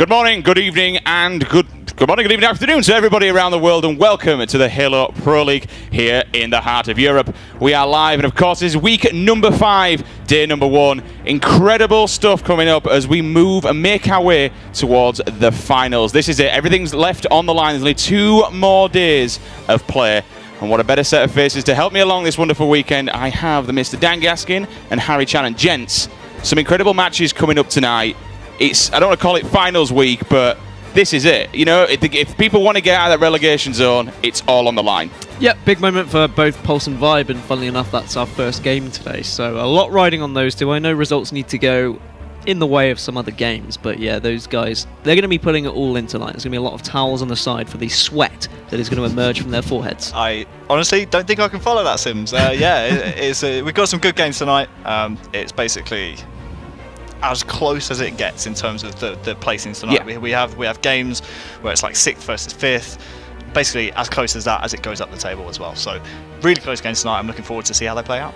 Good morning, good evening, and good morning, good evening, afternoon to everybody around the world, and welcome to the Halo Pro League here in the heart of Europe. We are live, and of course, this is week number 5, day number 1. Incredible stuff coming up as we move and make our way towards the finals. This is it. Everything's left on the line. There's only 2 more days of play. And what a better set of faces to help me along this wonderful weekend. I have the Mr. Dan Gaskin and Harry Channon. Gents, some incredible matches coming up tonight. I don't want to call it finals week, but this is it. You know, if people want to get out of that relegation zone, it's all on the line. Yep, big moment for both Pulse and Vibe, and funnily enough, that's our first game today. So a lot riding on those two. I know results need to go in the way of some other games, but yeah, those guys, they're going to be putting it all in tonight. There's going to be a lot of towels on the side for the sweat that is going to emerge from their foreheads. I honestly don't think I can follow that, Sims. Yeah, we've got some good games tonight. It's basically as close as it gets in terms of the placings tonight. Yeah. We have games where it's like 6th versus 5th, basically as close as that as it goes up the table as well. So really close games tonight. I'm looking forward to see how they play out.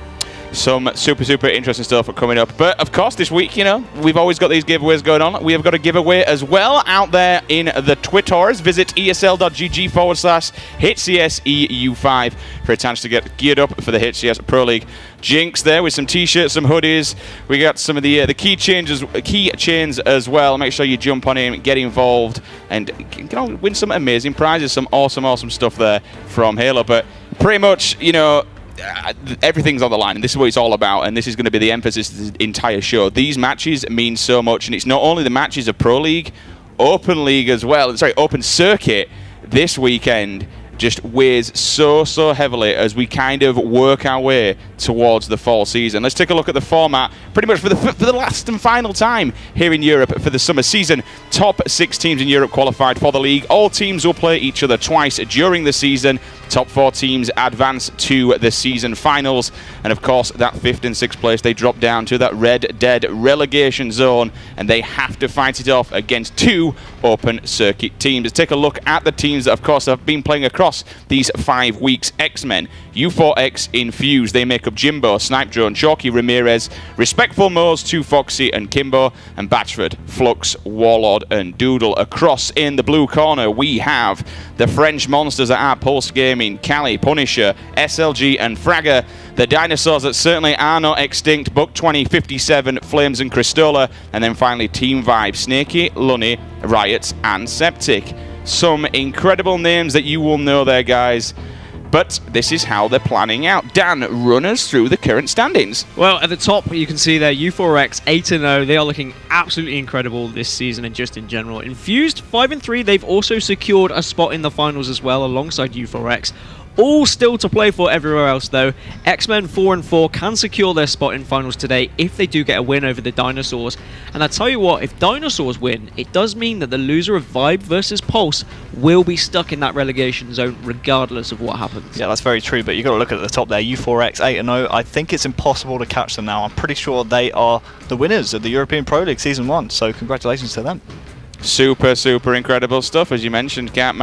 Some super interesting stuff coming up. But of course, this week, you know, we've always got these giveaways going on. We have got a giveaway as well out there in the Twitters. Visit esl.gg/HCSEU5 for a chance to get geared up for the HCS Pro League. Jinx there with some t-shirts, some hoodies. We got some of the key chains as well. Make sure you jump on in, get involved, and you know, win some amazing prizes. Some awesome stuff there from Halo. But pretty much, you know, everything's on the line, and this is what it's all about, and this is going to be the emphasis of the entire show. These matches mean so much, and it's not only the matches of Pro League, Open League as well. Sorry, Open Circuit this weekend just weighs so heavily as we kind of work our way towards the fall season. Let's take a look at the format pretty much for the last and final time here in Europe for the summer season. Top 6 teams in Europe qualified for the league. All teams will play each other twice during the season. Top 4 teams advance to the season finals, and of course that 5th and 6th place, they drop down to that red dead relegation zone, and they have to fight it off against 2 open circuit teams. Let's take a look at the teams that of course have been playing across these 5 weeks. X-Men, U4X, Infuse, they make up Jimbo, Snipe Drone, Chalky, Ramirez, Respectful Moes, 2 Foxy and Kimbo, and Batchford, Flux, Warlord and Doodle. Across in the blue corner we have the French monsters that are Pulse Gaming, Cali, Punisher, SLG and Fragger. The dinosaurs that certainly are not extinct, Buck 2057, Flames and Cristola, and then finally Team Vibe, Snaky, Lunny, Riots and Septic. Some incredible names that you will know there, guys. But this is how they're planning out. Dan, run us through the current standings. Well, at the top, you can see there, U4X 8-0. They are looking absolutely incredible this season and just in general. Infused 5-3. They've also secured a spot in the finals as well, alongside U4X. All still to play for everywhere else, though. X-Men 4-4 can secure their spot in finals today if they do get a win over the Dinosaurs. And I tell you what, if Dinosaurs win, it does mean that the loser of Vibe versus Pulse will be stuck in that relegation zone regardless of what happens. Yeah, that's very true, but you've got to look at the top there. U4X 8-0. I think it's impossible to catch them now. I'm pretty sure they are the winners of the European Pro League Season 1, so congratulations to them. Super incredible stuff, as you mentioned. Can't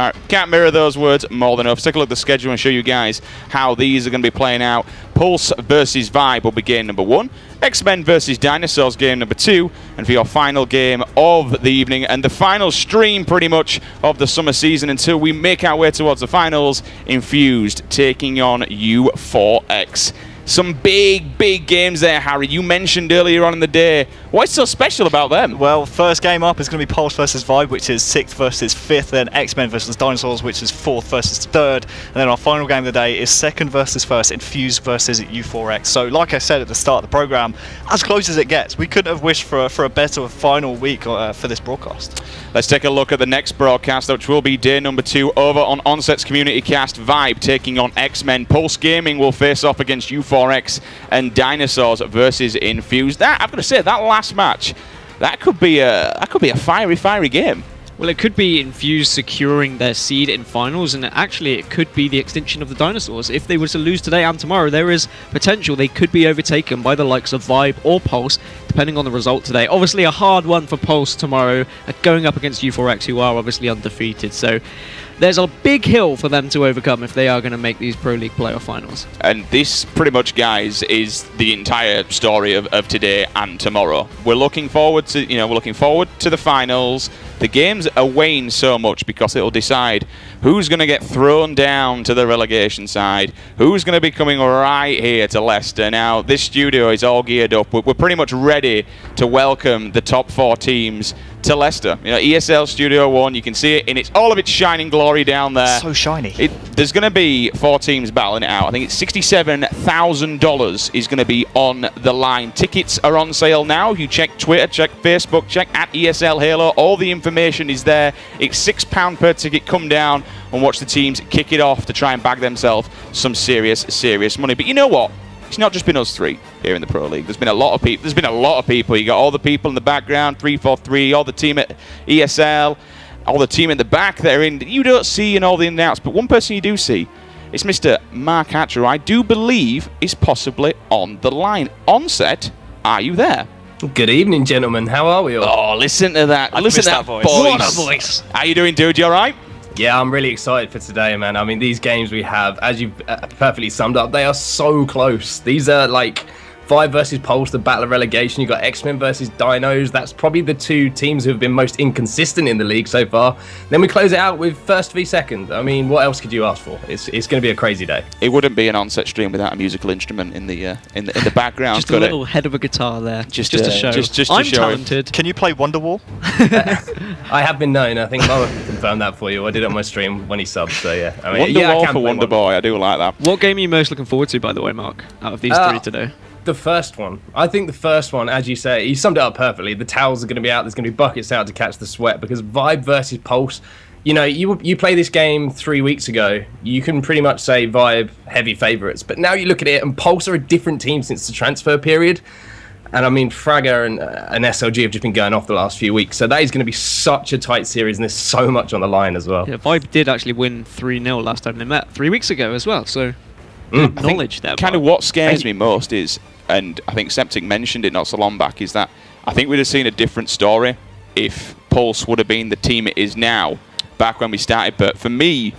mirror those words more than enough. Let's take a look at the schedule and show you guys how these are going to be playing out. Pulse versus Vibe will be game number 1. X-Men versus Dinosaurs game number 2. And for your final game of the evening and the final stream pretty much of the summer season until we make our way towards the finals, Infused taking on U4X. Some big games there, Harry. You mentioned earlier on in the day. What's so special about them? Well, first game up is going to be Pulse versus Vibe, which is 6th versus 5th, then X-Men versus Dinosaurs, which is 4th versus 3rd, and then our final game of the day is 2nd versus 1st, Infuse versus U4X. So, like I said at the start of the program, as close as it gets. We couldn't have wished for a better final week for this broadcast. Let's take a look at the next broadcast, which will be day number 2 over on Onset's Community Cast. Vibe taking on X-Men. Pulse Gaming will face off against U4X, and Dinosaurs versus Infuse. I've got to say, that last match, that could be a fiery game. Well, it could be Infuse securing their seed in finals, and actually it could be the extinction of the Dinosaurs. If they were to lose today and tomorrow, there is potential they could be overtaken by the likes of Vibe or Pulse, depending on the result today. Obviously, a hard one for Pulse tomorrow, going up against U4X, who are obviously undefeated. So there's a big hill for them to overcome if they are going to make these Pro League playoff finals. And this pretty much, guys, is the entire story of today and tomorrow. We're looking forward to, we're looking forward to the finals. The games are weighing so much because it'll decide who's going to get thrown down to the relegation side, who's going to be coming right here to Leicester. Now, this studio is all geared up. We're pretty much ready to welcome the top 4 teams to Leicester. ESL Studio 1, you can see it in all of its shining glory down there. So shiny. There's going to be 4 teams battling it out. I think it's $67,000 is going to be on the line. Tickets are on sale now. You check Twitter, check Facebook, check at ESL Halo. All the information is there. It's £6 per ticket. Come down and watch the teams kick it off to try and bag themselves some serious money. But you know what? It's not just been us 3 here in the Pro League. There's been a lot of people. You got all the people in the background, 343, all the team at ESL, all the team in the back that are in. You don't see in all the announcements, but one person you do see is Mr. Mark Hatcher, who I do believe is possibly on the line. Onset, are you there? Good evening, gentlemen. How are we all? Oh, listen to that. Listen to that voice. What a voice. How you doing, dude? You all right? Yeah, I'm really excited for today, man. I mean, these games we have, as you've perfectly summed up, they are so close. These are like Vibe versus Pulse, the battle of relegation. You've got X-Men versus Dinos. That's probably the 2 teams who have been most inconsistent in the league so far. Then we close it out with first v second. I mean, what else could you ask for? It's going to be a crazy day. It wouldn't be an Onset stream without a musical instrument in the background. Just a little head of a guitar there, just to show. Just I'm show talented. Can you play Wonderwall? I have been known. I think Mo confirmed that for you. I did it on my stream when he subbed. So yeah, I mean, Wonderwall for Wonder Boy. I do like that. What game are you most looking forward to, by the way, Mark, out of these 3 today? The first one. I think the first one, as you say, you summed it up perfectly. The towels are going to be out. There's going to be buckets out to catch the sweat because Vibe versus Pulse, you play this game 3 weeks ago. You can pretty much say Vibe heavy favourites. But now you look at it and Pulse are a different team since the transfer period. And I mean, Fragger and SLG have just been going off the last few weeks. So that is going to be such a tight series and there's so much on the line as well. Yeah, Vibe did actually win 3-0 last time they met 3 weeks ago as well. So knowledge there. Kind of what scares me most is, and I think Septic mentioned it not so long back, is that I think we'd have seen a different story if Pulse would have been the team it is now back when we started. But for me,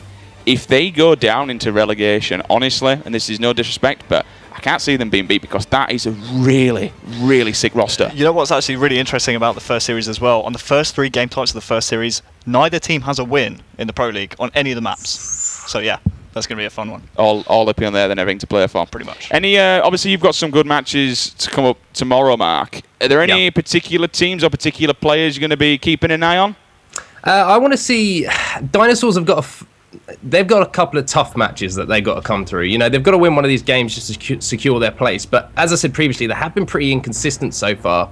if they go down into relegation, honestly, and this is no disrespect, but I can't see them being beat because that is a really, really sick roster. You know what's actually really interesting about the first series as well? On the first 3 game types of the first series, neither team has a win in the Pro League on any of the maps. So yeah. That's going to be a fun one. All up in there, then everything to play for. Pretty much. Obviously, you've got some good matches to come up tomorrow, Mark. Are there any particular teams or particular players you're going to be keeping an eye on? I want to see... Dinosaurs have got they've got a couple of tough matches that they've got to come through. They've got to win one of these games just to secure their place. But as I said previously, they have been pretty inconsistent so far.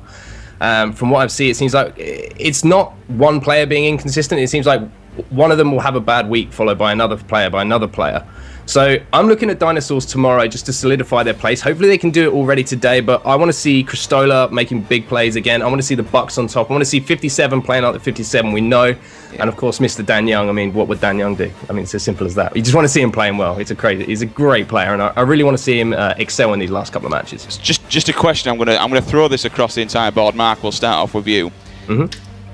From what I've seen, it seems like it's not one player being inconsistent. It seems like one of them will have a bad week followed by another player. So I'm looking at Dinosaurs tomorrow just to solidify their place. Hopefully they can do it already today, but I want to see Cristola making big plays again. I want to see the Bucks on top. I want to see 57 playing like the 57 we know. And of course, Mr. Dan Young. I mean, what would Dan Young do? I mean, it's as simple as that. You just want to see him playing well. He's a great player, and I really want to see him excel in these last couple of matches. Just a question. I'm gonna throw this across the entire board. Mark, we'll start off with you.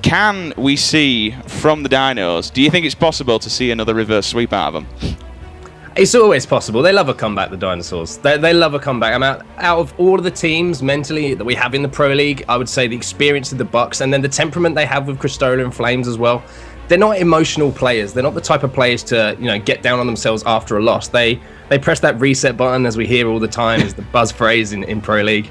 Can we see from the Dinos, do you think it's possible to see another reverse sweep out of them? It's always possible. They love a comeback, the Dinosaurs. They love a comeback. I mean, out of all of the teams mentally that we have in the Pro League, I would say the experience of the Bucks and then the temperament they have with Cristola and Flames as well. They're not emotional players. They're not the type of players to, get down on themselves after a loss. They press that reset button, as we hear all the time, is the buzz phrase in Pro League.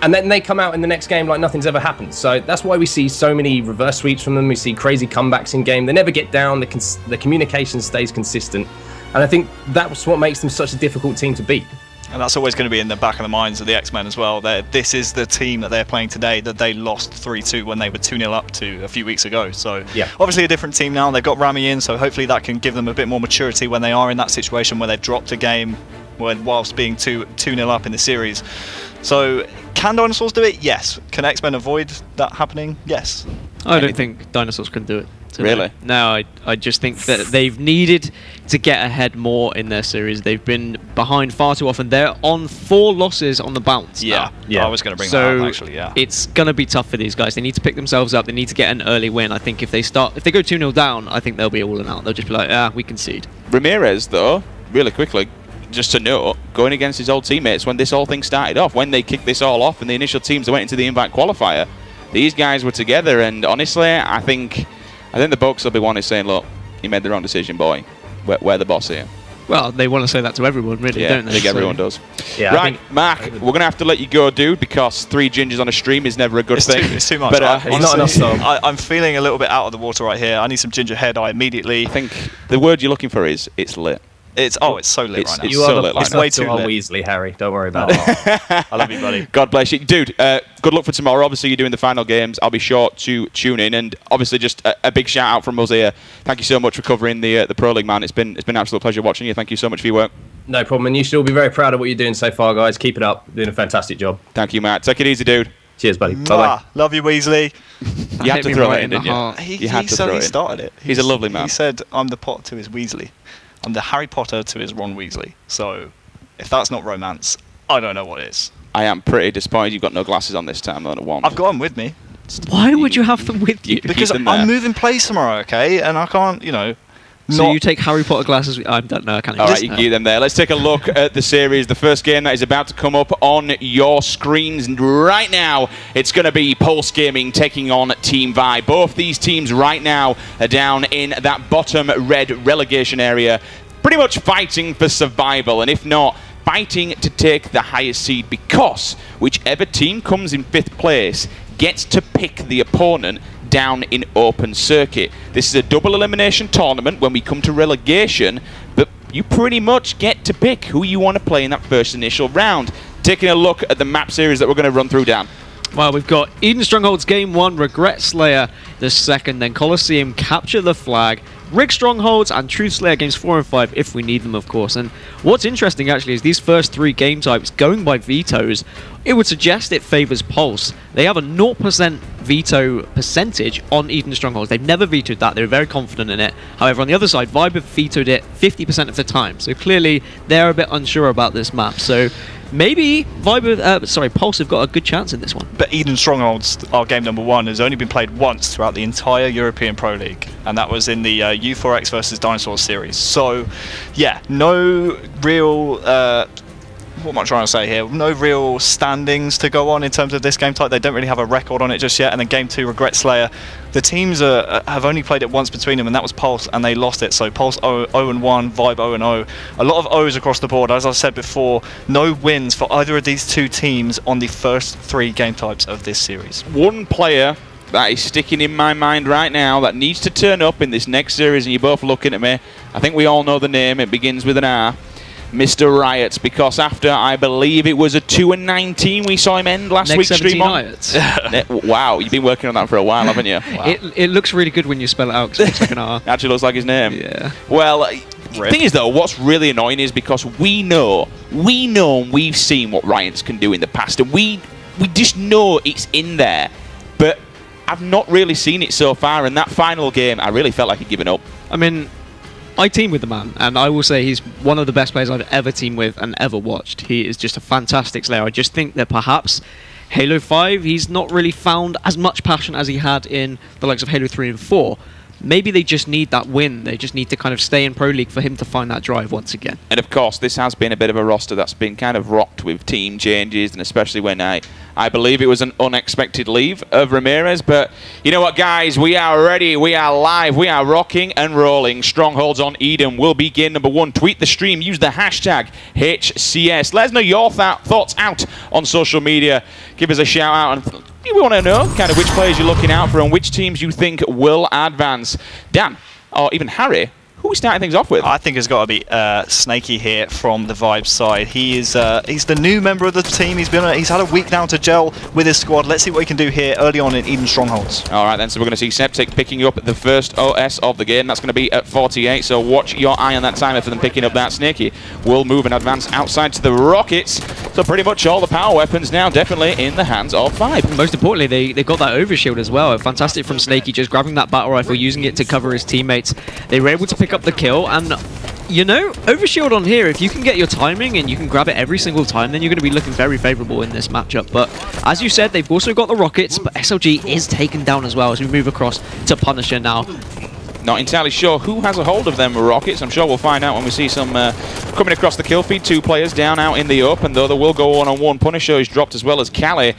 And then they come out in the next game like nothing's ever happened. So that's why we see so many reverse sweeps from them. We see crazy comebacks in game. They never get down. The communication stays consistent. And I think that's what makes them such a difficult team to beat. And that's always going to be in the back of the minds of the X-Men as well. This is the team that they're playing today that they lost 3-2 when they were 2-0 up to a few weeks ago. So yeah, obviously a different team now. They've got Rami in, so hopefully that can give them a bit more maturity when they are in that situation where they've dropped a game whilst being 2-0 up in the series. So can Dinosaurs do it? Yes. Can X-Men avoid that happening? Yes. I don't think Dinosaurs can do it, to Really? No, I just think that they've needed to get ahead more in their series. They've been behind far too often. They're on 4 losses on the bounce. Yeah, now. I was going to bring that up actually. Yeah, it's going to be tough for these guys. They need to pick themselves up. They need to get an early win. I think if they go 2-0 down, I think they'll be all in out. They'll just be like, we concede. Ramirez, though, really quickly, just to note, going against his old teammates when this whole thing started off, when they kicked this all off and the initial teams that went into the invite qualifier, these guys were together, and honestly, I think the Bucks will be one is saying, look, you made the wrong decision, boy. We're the boss here. Well, they want to say that to everyone, really, don't they? I think everyone does. Yeah, right, Mark, we're going to have to let you go, dude, because 3 gingers on a stream is never a good thing. It's too much. But, Honestly, not enough time. I'm feeling a little bit out of the water right here. I need some ginger hair dye immediately. I think the word you're looking for is it's lit. It's so lit right now. It's You so are lit the like way way too too lit. Weasley, Harry. Don't worry about it. I love you, buddy. God bless you. Dude, good luck for tomorrow. Obviously, you're doing the final games. I'll be sure to tune in. And obviously, just a big shout out from us here. Thank you so much for covering the Pro League, man. It's been an absolute pleasure watching you. Thank you so much for your work. No problem, and you should all be very proud of what you're doing so far, guys. Keep it up. Doing a fantastic job. Thank you, Matt. Take it easy, dude. Cheers, buddy. Bye-bye. Love you, Weasley. You had to me throw right it in in, the didn't heart. you? He You had to throw it in. started it. He's a lovely man. He said, I'm the Potter to his Weasley. I'm the Harry Potter to his Ron Weasley. So, if that's not romance, I don't know what is. I am pretty disappointed you've got no glasses on this time on a wand. I've got them with me. Why would you have them with you? Because them there. I'm moving plays tomorrow, okay? And I can't, So you take Harry Potter glasses? I don't know. I can't. All right, you can get them there. Let's take a look at the series. The first game that is about to come up on your screens right now. It's going to be Pulse Gaming taking on Team Vi. Both these teams right now are down in that bottom red relegation area, pretty much fighting for survival, and if not, fighting to take the highest seed, because whichever team comes in 5th place gets to pick the opponent down in open circuit. This is a double elimination tournament when we come to relegation, but you pretty much get to pick who you want to play in that first initial round. Taking a look at the map series that we're going to run through, Dan. Well, we've got Eden Strongholds Game 1, Regret Slayer the second, then Colosseum, Capture the Flag, Rig Strongholds, and Truth Slayer games 4 and 5, if we need them, of course. And what's interesting, actually, is these first 3 game types, going by vetoes, it would suggest it favours Pulse. They have a 0% veto percentage on Eden Strongholds. They've never vetoed that. They're very confident in it. However, on the other side, Vibe have vetoed it 50% of the time. So clearly, they're a bit unsure about this map. So maybe Pulse have got a good chance in this one. But Eden Strongholds, our game number 1, has only been played once throughout the entire European Pro League, and that was in the U4X versus Dinosaurs series. So, yeah, no real... what am I trying to say here? No real standings to go on in terms of this game type. They don't really have a record on it just yet. And then Game 2, Regret Slayer, the teams have only played it once between them, and that was Pulse, and they lost it. So Pulse 0-1, Vibe 0-0. A lot of O's across the board. As I said before, no wins for either of these 2 teams on the first 3 game types of this series. One player that is sticking in my mind right now that needs to turn up in this next series, and you're both looking at me. I think we all know the name. It begins with an R. Mr. Riot, because after, I believe it was a 2-19 we saw him end last week's stream on. Wow, you've been working on that for a while, haven't you? Wow. It looks really good when you spell it out, because it looks like an R. Actually looks like his name. Yeah. Well, the thing is, though, what's really annoying is because we know and we've seen what Riot's can do in the past, and we just know it's in there, but I've not really seen it so far, and that final game, I really felt like he'd given up. I mean, I team with the man, and I will say he's one of the best players I've ever teamed with and ever watched. He is just a fantastic Slayer. I just think that perhaps Halo 5, he's not really found as much passion as he had in the likes of Halo 3 and 4. Maybe they just need that win. They just need to kind of stay in Pro League for him to find that drive once again. And of course, this has been a bit of a roster that's been kind of rocked with team changes, and especially when I believe it was an unexpected leave of Ramirez. But you know what, guys? We are ready. We are live. We are rocking and rolling. Strongholds on Eden will begin. Number 1, tweet the stream. Use the hashtag HCS. Let us know your thoughts out on social media. Give us a shout out, and we want to know kind of which players you're looking out for and which teams you think will advance. Dan, or even Harry, Who are we starting things off with? I think it's got to be Snaky here from the Vibe side. He is he's the new member of the team. He's had a week now to gel with his squad. Let's see what he can do here early on in Eden Strongholds. All right, then, so we're going to see Septic picking up the first OS of the game. That's going to be at 48, so watch your eye on that timer for them picking up that. Snaky will move and advance outside to the Rockets. So pretty much all the power weapons now definitely in the hands of Vibe. Most importantly, they got that overshield as well. Fantastic from Snaky, just grabbing that battle rifle, using it to cover his teammates. They were able to pick up the kill, and you know, overshield on here, if you can get your timing and you can grab it every single time, then you're going to be looking very favorable in this matchup. But as you said, they've also got the Rockets, but SLG is taken down as well as we move across to Punisher now. Not entirely sure who has a hold of them Rockets. I'm sure we'll find out when we see some coming across the kill feed. 2 players down out in the open, though. There will go one-on-one. Punisher is dropped as well as Cali.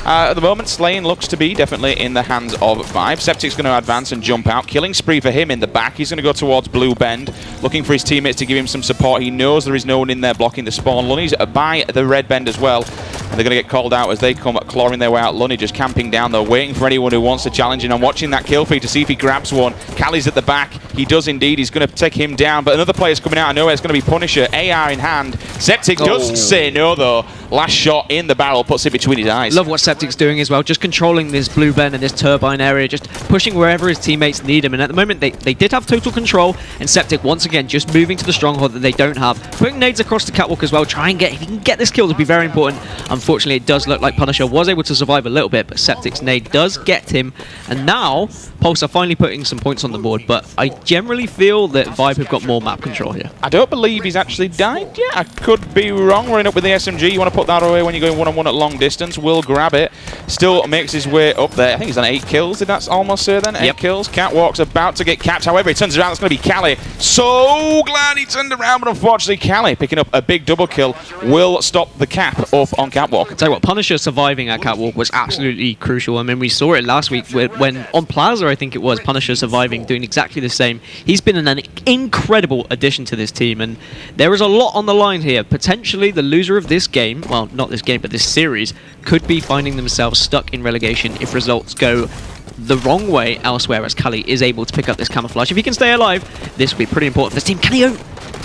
At the moment, Slaying looks to be definitely in the hands of Vibe. Septic's going to advance and jump out. Killing spree for him in the back. He's going to go towards Blue Bend, looking for his teammates to give him some support. He knows there is no one in there blocking the spawn. Lunny's by the Red Bend as well. And they're going to get called out as they come clawing their way out. Lunny just camping down though, waiting for anyone who wants to challenge him. I'm watching that kill feed to see if he grabs one. Cali's at the back. He does indeed. He's going to take him down. But another player's coming out of nowhere. It's going to be Punisher. AR in hand. Septic does say no though. Last shot in the barrel puts it between his eyes. Love what Septic's doing as well. Just controlling this Blue Bend and this turbine area. Just pushing wherever his teammates need him. And at the moment, they did have total control. And Septic, once again, just moving to the stronghold that they don't have. Putting nades across the catwalk as well. Try and get, if he can get this kill, to be very important. Unfortunately, it does look like Punisher was able to survive a little bit, but Septic's nade does get him. And now, Pulse are finally putting some points on the board, but I generally feel that Vibe have got more map control here. I don't believe he's actually died yet. I could be wrong. We're in up with the SMG. You want to put that away when you're going one-on-one at long distance. Will grab it. Still makes his way up there. I think he's done 8 kills. Did that almost say then? 8 kills. Catwalk's about to get capped. However, he turns around. It's going to be Cali. So glad he turned around, but unfortunately, Cali picking up a big double kill will stop the cap up on Catwalk. I'll tell you what, Punisher surviving at Catwalk was absolutely crucial. I mean, we saw it last week when on Plaza, I think it was, Punisher surviving, doing exactly the same. He's been an incredible addition to this team, and there is a lot on the line here. Potentially, the loser of this game, well, not this game, but this series, could be finding themselves stuck in relegation if results go the wrong way elsewhere, as Cali is able to pick up this camouflage. If he can stay alive, this will be pretty important for this team. Can he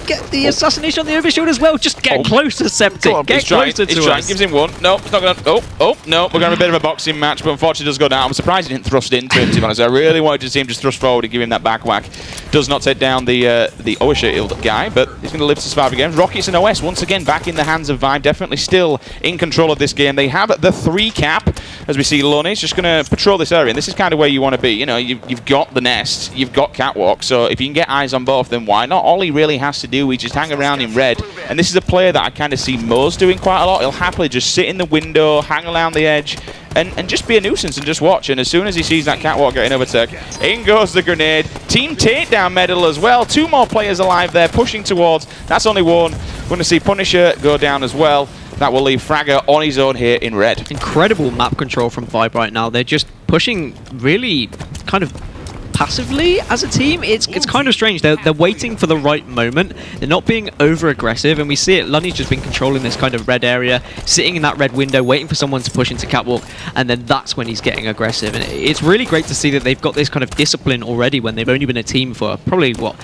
get the assassination on the overshield as well? Just get closer, Septic. Get closer to us. Gives him one. No, it's not going to. Oh, no. We're going to have a bit of a boxing match, but unfortunately does go down. I'm surprised he didn't thrust into him, to be honest. I really wanted to see him just thrust forward and give him that back whack. Does not take down the overshield guy, but he's going to live to survive again. Rockets and OS once again back in the hands of Vibe. Definitely still in control of this game. They have the 3 cap, as we see Lonnie's just going to patrol this area, and this is kind of where you want to be. You know, you've got the nest, you've got Catwalk, so if you can get eyes on both, then why not? All he really has to do is just hang around in red, and this is a player that I kind of see Mo's doing quite a lot. He'll happily just sit in the window, hang around the edge, and just be a nuisance and just watch. And as soon as he sees that Catwalk getting overtook, in goes the grenade. Team takedown medal as well. 2 more players alive there, pushing towards. That's only one. We're going to see Punisher go down as well. That will leave Fragger on his own here in red. Incredible map control from Vibe right now. They're just pushing really kind of passively as a team. It's kind of strange. They're waiting for the right moment. They're not being over aggressive, and we see it. Lunny's just been controlling this kind of red area, sitting in that red window, waiting for someone to push into Catwalk, and then that's when he's getting aggressive. And it's really great to see that they've got this kind of discipline already when they've only been a team for probably, what,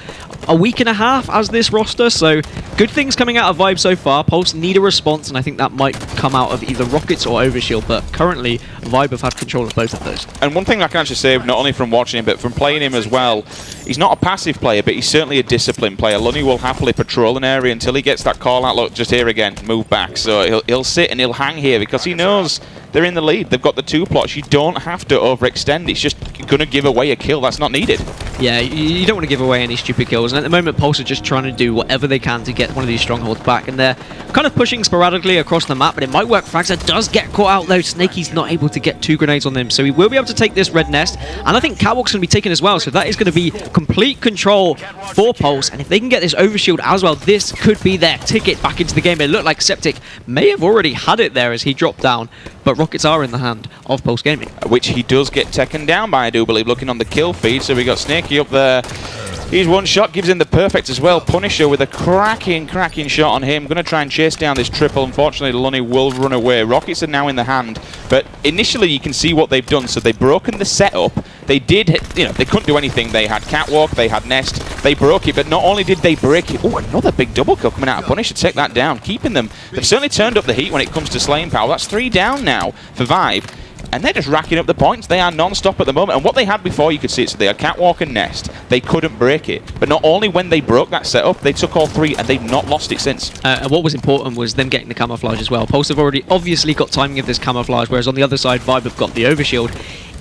a week and a half as this roster. So good things coming out of Vibe so far. Pulse need a response, and I think that might come out of either Rockets or Overshield, but currently Vibe have had control of both of those. And one thing I can actually say, not only from watching him, but from playing him as well, he's not a passive player, but he's certainly a disciplined player. Lunny will happily patrol an area until he gets that call out. Look, just here again, move back. So he'll sit and he'll hang here because he knows they're in the lead. They've got the 2 plots. You don't have to overextend. It's just going to give away a kill that's not needed. Yeah, you don't want to give away any stupid kills. And at the moment, Pulse are just trying to do whatever they can to get one of these strongholds back. And they're kind of pushing sporadically across the map, but it might work. Fragza does get caught out, though. Snaky's not able to get 2 grenades on them, so he will be able to take this red nest. And I think Catwalk's going to be taken as well, so that is going to be complete control for Pulse. And if they can get this overshield as well, this could be their ticket back into the game. It looked like Septic may have already had it there as he dropped down, but Rockets are in the hand of Pulse Gaming. Which he does get taken down by, I do believe, looking on the kill feed. So we got Snaky up there. He's one shot, gives him the perfect as well. Punisher with a cracking shot on him. Going to try and chase down this triple. Unfortunately, Lunny will run away. Rockets are now in the hand. But initially, you can see what they've done. So they've broken the setup. They did, you know, they couldn't do anything. They had Catwalk, they had Nest. They broke it, but not only did they break it. Oh, another big double kill coming out of Punisher. Take that down, keeping them. They've certainly turned up the heat when it comes to slaying power. That's 3 down now for Vibe. And they're just racking up the points. They are non-stop at the moment. And what they had before, you could see it. So they had Catwalk and Nest. They couldn't break it. But not only when they broke that setup, they took all 3, and they've not lost it since. And what was important was them getting the camouflage as well. Pulse have already obviously got timing of this camouflage, whereas on the other side, Vibe have got the overshield.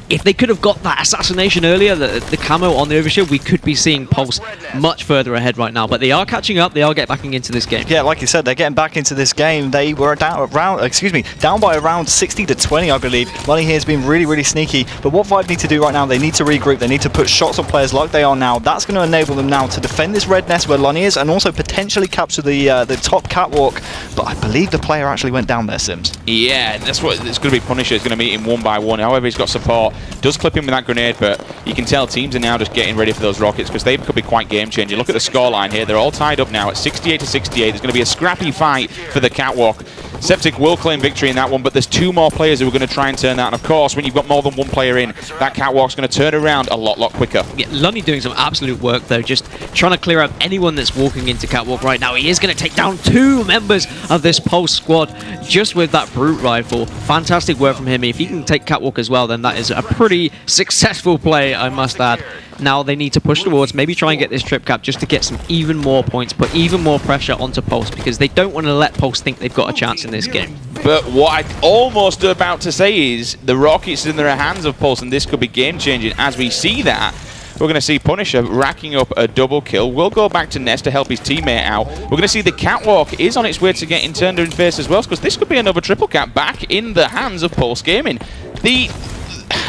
If they could have got that assassination earlier, the camo on the overshield, we could be seeing Pulse much further ahead right now. But they are catching up. They are getting back into this game. Yeah, like you said, they're getting back into this game. They were down by around 60 to 20, I believe. Lunny here has been really sneaky. But what Vibe need to do right now, they need to regroup. They need to put shots on players like they are now. That's going to enable them now to defend this red nest where Lunny is, and also potentially capture the top catwalk. But I believe the player actually went down there, Sims. Yeah, that's what it's going to be. Punisher is going to meet him 1 by 1. However, he's got support. Does clip him with that grenade, but you can tell teams are now just getting ready for those rockets because they could be quite game-changing. Look at the scoreline here. They're all tied up now at 68 to 68. There's going to be a scrappy fight for the catwalk. Septic will claim victory in that one, but there's 2 more players who are going to try and turn that. And of course, when you've got more than 1 player in, that catwalk's going to turn around a lot quicker. Yeah, Lunny doing some absolute work though, just trying to clear out anyone that's walking into catwalk right now. He is going to take down 2 members of this Pulse squad just with that brute rifle. Fantastic work from him. If he can take catwalk as well, then that is a pretty successful play, I must add. Now they need to push towards, maybe try and get this trip cap just to get some even more points, put even more pressure onto Pulse, because they don't want to let Pulse think they've got a chance in this game. But what I'm almost about to say is the rockets in the hands of Pulse, and this could be game-changing. As we see that, we're going to see Punisher racking up a double kill. We'll go back to Nest to help his teammate out. We're going to see the catwalk is on its way to getting turned in face as well, because this could be another triple cap back in the hands of Pulse Gaming.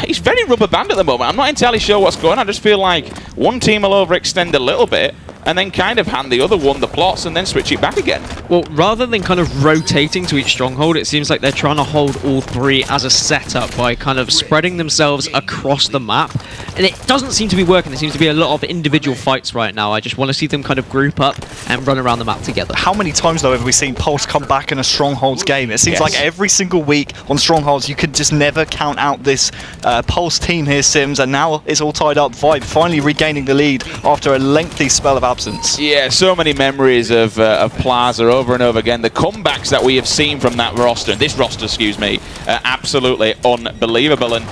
He's very rubber band at the moment. I'm not entirely sure what's going on. I just feel like one team will overextend a little bit and then kind of hand the other one the plots and then switch it back again. Well, rather than kind of rotating to each stronghold, it seems like they're trying to hold all 3 as a setup by kind of spreading themselves across the map. And it doesn't seem to be working. There seems to be a lot of individual fights right now. I just want to see them kind of group up and run around the map together. How many times, though, have we seen Pulse come back in a Strongholds game? It seems like every single week on Strongholds, you could just never count out this Pulse team here, Sims, and now it's all tied up. Vibe finally regaining the lead after a lengthy spell of absence. Yeah, so many memories of Plaza over and over again. The comebacks that we have seen from that roster, this roster, excuse me, absolutely unbelievable. And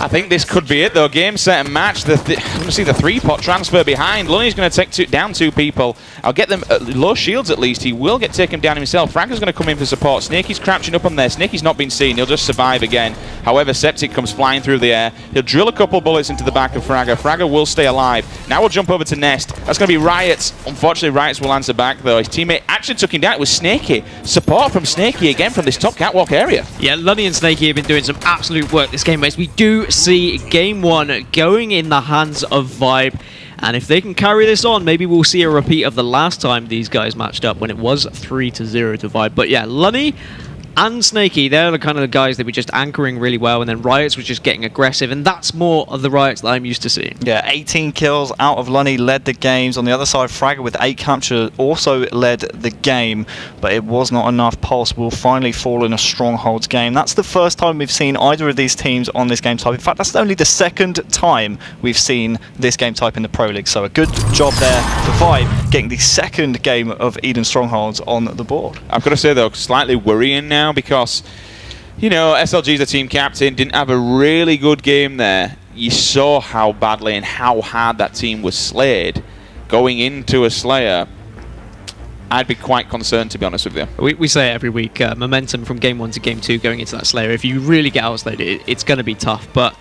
I think this could be it, though. Game, set, and match. I'm going to see the 3-pot transfer behind. Lunny's going to take down 2 people. I'll get them low shields at least. He will get taken down himself. Fragger's going to come in for support. Snaky's crouching up on there. Snaky's not been seen. He'll just survive again. However, Septic comes flying through the air. He'll drill a couple bullets into the back of Fragger. Fragger will stay alive. Now we'll jump over to Nest. That's going to be Riots. Unfortunately, Riots will answer back, though. His teammate actually took him down. It was Snaky. Support from Snaky again from this top catwalk area. Yeah, Lunny and Snaky have been doing some absolute work this game, as we do see game 1 going in the hands of Vibe. And if they can carry this on, maybe we'll see a repeat of the last time these guys matched up when it was 3-0 to Vibe. But yeah, Lunny and Snaky, they're the kind of the guys that were just anchoring really well, and then Riots was just getting aggressive, and that's more of the Riots that I'm used to seeing. Yeah, 18 kills out of Lunny led the games. On the other side, Fragger with 8 capture also led the game, but it was not enough. Pulse will finally fall in a Strongholds game. That's the first time we've seen either of these teams on this game type. In fact, that's only the 2nd time we've seen this game type in the Pro League, so a good job there for Vibe, getting the 2nd game of Eden Strongholds on the board. I've got to say, though, slightly worrying now, because, you know, SLG's the team captain, didn't have a really good game there. You saw how badly and how hard that team was slayed going into a Slayer. I'd be quite concerned, to be honest with you. We say it every week, momentum from game 1 to game 2 going into that Slayer. If you really get outslayed, it's going to be tough, but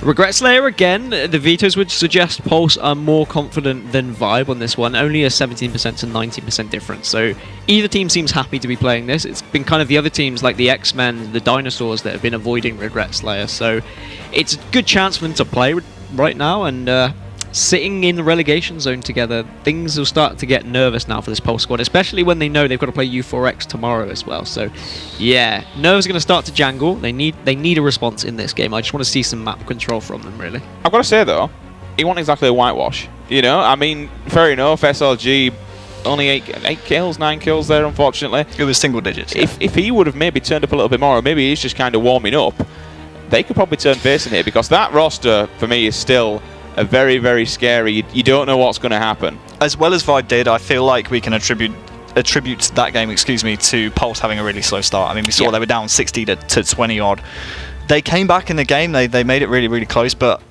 Regret Slayer again. The vetoes would suggest Pulse are more confident than Vibe on this one. Only a 17% to 19% difference. So either team seems happy to be playing this. It's been kind of the other teams like the X-Men, the Dinosaurs that have been avoiding Regret Slayer. So it's a good chance for them to play right now, and sitting in the relegation zone together, things will start to get nervous now for this Pulse squad, especially when they know they've got to play U4X tomorrow as well. So yeah, nerves are going to start to jangle. They need a response in this game. I just want to see some map control from them, really. I've got to say, though, It wasn't exactly a whitewash. You know, I mean, fair enough, SLG, only 8 kills, 9 kills there, unfortunately. It was single digits. Yeah. If he would have maybe turned up a little bit more, or maybe he's just kind of warming up, they could probably turn face in here, because that roster, for me, is still a very, very scary. You don't know what's going to happen. As well as Vibe did, I feel like we can attribute that game, to Pulse having a really slow start. I mean, we saw they were down 60 to 20 odd. They came back in the game. They made it really, really close, but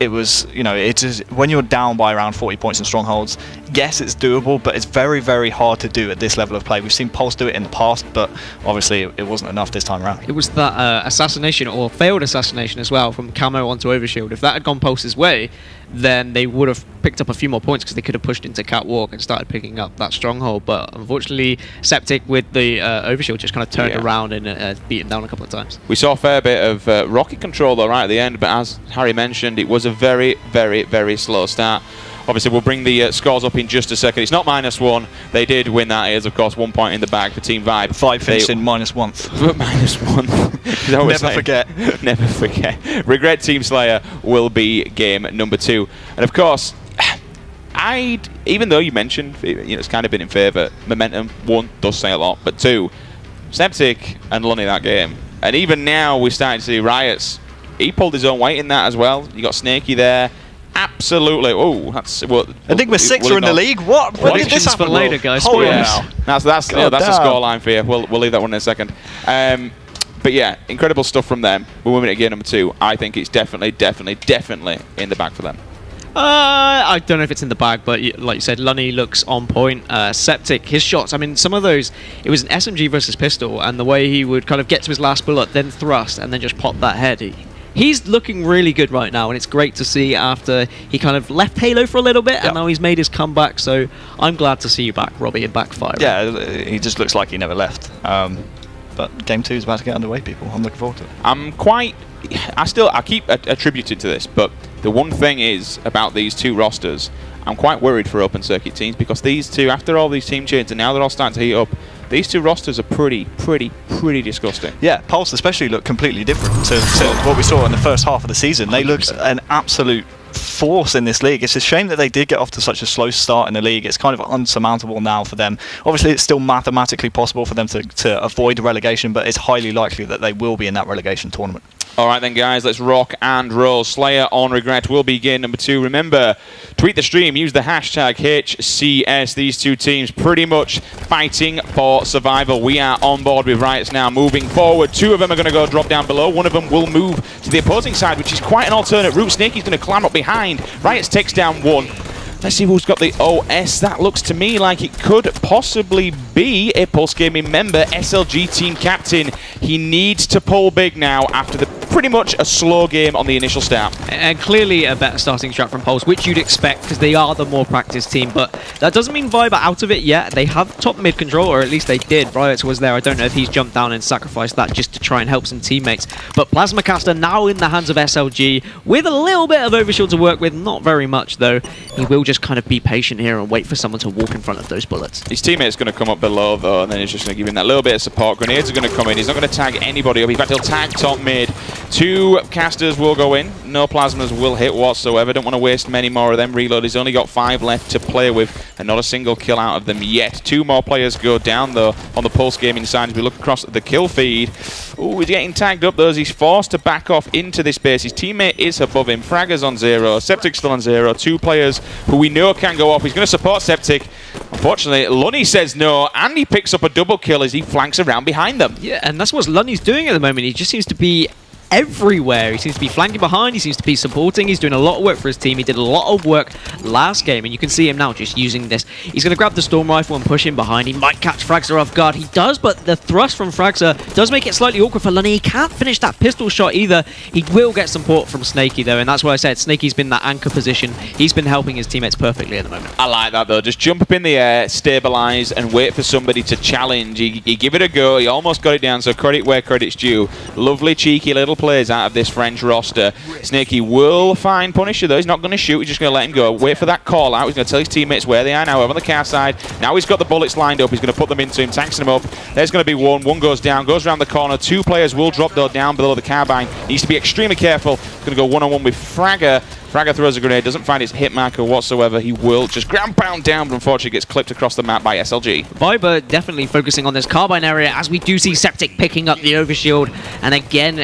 it was, you know, it is when you're down by around 40 points in strongholds. Yes, it's doable, but it's very, very hard to do at this level of play. We've seen Pulse do it in the past, but obviously it wasn't enough this time around. It was that assassination, or failed assassination as well, from Camo onto Overshield. If that had gone Pulse's way, then they would have picked up a few more points, because they could have pushed into Catwalk and started picking up that stronghold. But unfortunately, Septic with the Overshield just kind of turned around and beat him down a couple of times. We saw a fair bit of rocket control though right at the end, but as Harry mentioned, it was a very, very, very slow start. Obviously, we'll bring the scores up in just a second. It's not -1. They did win that. It is, of course, 1 point in the bag for Team Vibe. Vibe finished in -1. -1. Never forget. Never forget. Regret Team Slayer will be game number 2. And, of course, even though you mentioned, you know, it's kind of been in favour, momentum, 1, does say a lot, but 2, Septic and Lunny that game. And even now, we're starting to see Riots. He pulled his own weight in that as well. You got Snaky there. Absolutely. Oh, that's what. I think we're 6th in the league. What did this happen for later, guys? Holy yeah. That's the scoreline for you. We'll leave that one in a second. But yeah, incredible stuff from them. We're moving to game number 2. I think it's definitely in the bag for them. I don't know if it's in the bag, but like you said, Lunny looks on point. Septic, his shots, I mean, some of those, it was an SMG versus pistol, and the way he would kind of get to his last bullet, then thrust, and then just pop that head. He's looking really good right now, and it's great to see after he kind of left Halo for a little bit, and now he's made his comeback, so I'm glad to see you back, Robbie, and backfiring. Yeah, he just looks like he never left. But Game 2 is about to get underway, people. I'm looking forward to it. I keep attributed to this, but the one thing is about these two rosters, I'm quite worried for open circuit teams, because these two, after all these team changes, and now they're all starting to heat up, these two rosters are pretty disgusting. Yeah, Pulse especially look completely different to what we saw in the first half of the season. They look an absolute force in this league. It's a shame that they did get off to such a slow start in the league. It's kind of unsurmountable now for them. Obviously, it's still mathematically possible for them to avoid relegation, but it's highly likely that they will be in that relegation tournament. Alright then, guys, let's rock and roll. Slayer on Regret will be game number 2. Remember, tweet the stream, use the hashtag HCS. These two teams pretty much fighting for survival. We are on board with Riots now, moving forward. 2 of them are going to go drop down below. 1 of them will move to the opposing side, which is quite an alternate route. Snaky's going to climb up behind. Riots takes down 1. Let's see who's got the OS. That looks to me like it could possibly be a Pulse Gaming member, SLG team captain. He needs to pull big now after the pretty much a slow game on the initial start. And clearly a better starting strat from Pulse, which you'd expect because they are the more practiced team, but that doesn't mean Vibe are out of it yet. They have top mid control, or at least they did. Riots was there. I don't know if he's jumped down and sacrificed that just to try and help some teammates. But Plasma Caster now in the hands of SLG with a little bit of Overshield to work with, not very much though. He will just kind of be patient here and wait for someone to walk in front of those bullets. His teammate's going to come up below though, and then he's just going to give him that little bit of support. Grenades are going to come in. He's not going to tag anybody up. In fact, he'll tag top mid. 2 casters will go in. No plasmas will hit whatsoever. Don't want to waste many more of them. Reload. He's only got 5 left to play with, and not a single kill out of them yet. 2 more players go down though on the Pulse Gaming side as we look across the kill feed. Ooh, he's getting tagged up though as he's forced to back off into this base. His teammate is above him. Fragger's on 0. Septic's still on 0. 2 players who we know can go off. He's going to support Septic. Unfortunately, Lunny says no, and he picks up a double kill as he flanks around behind them. Yeah, and that's what Lunny's doing at the moment. He just seems to be everywhere. He seems to be flanking behind, he seems to be supporting, he's doing a lot of work for his team. He did a lot of work last game, and you can see him now just using this. He's going to grab the Storm Rifle and push him behind. He might catch Fragzer off guard. He does, but the thrust from Fragzer does make it slightly awkward for Lunny. He can't finish that pistol shot either. He will get support from Snaky though, and that's why I said Snaky's been that anchor position. He's been helping his teammates perfectly at the moment. I like that though. Just jump up in the air, stabilize, and wait for somebody to challenge. He give it a go. He almost got it down, so credit where credit's due. Lovely, cheeky little plays out of this French roster. Snaky will find Punisher though. He's not going to shoot. He's just going to let him go. Wait for that call out. He's going to tell his teammates where they are now. Over on the car side. Now he's got the bullets lined up. He's going to put them into him, tanks them up. There's going to be 1. 1 goes down, goes around the corner. 2 players will drop though down below the carbine. Needs to be extremely careful. He's going to go one-on-one with Fragger. Fragger throws a grenade, doesn't find its hit marker whatsoever. He will just ground pound down, but unfortunately gets clipped across the map by SLG. Viper definitely focusing on this carbine area, as we do see Septic picking up the overshield. And again,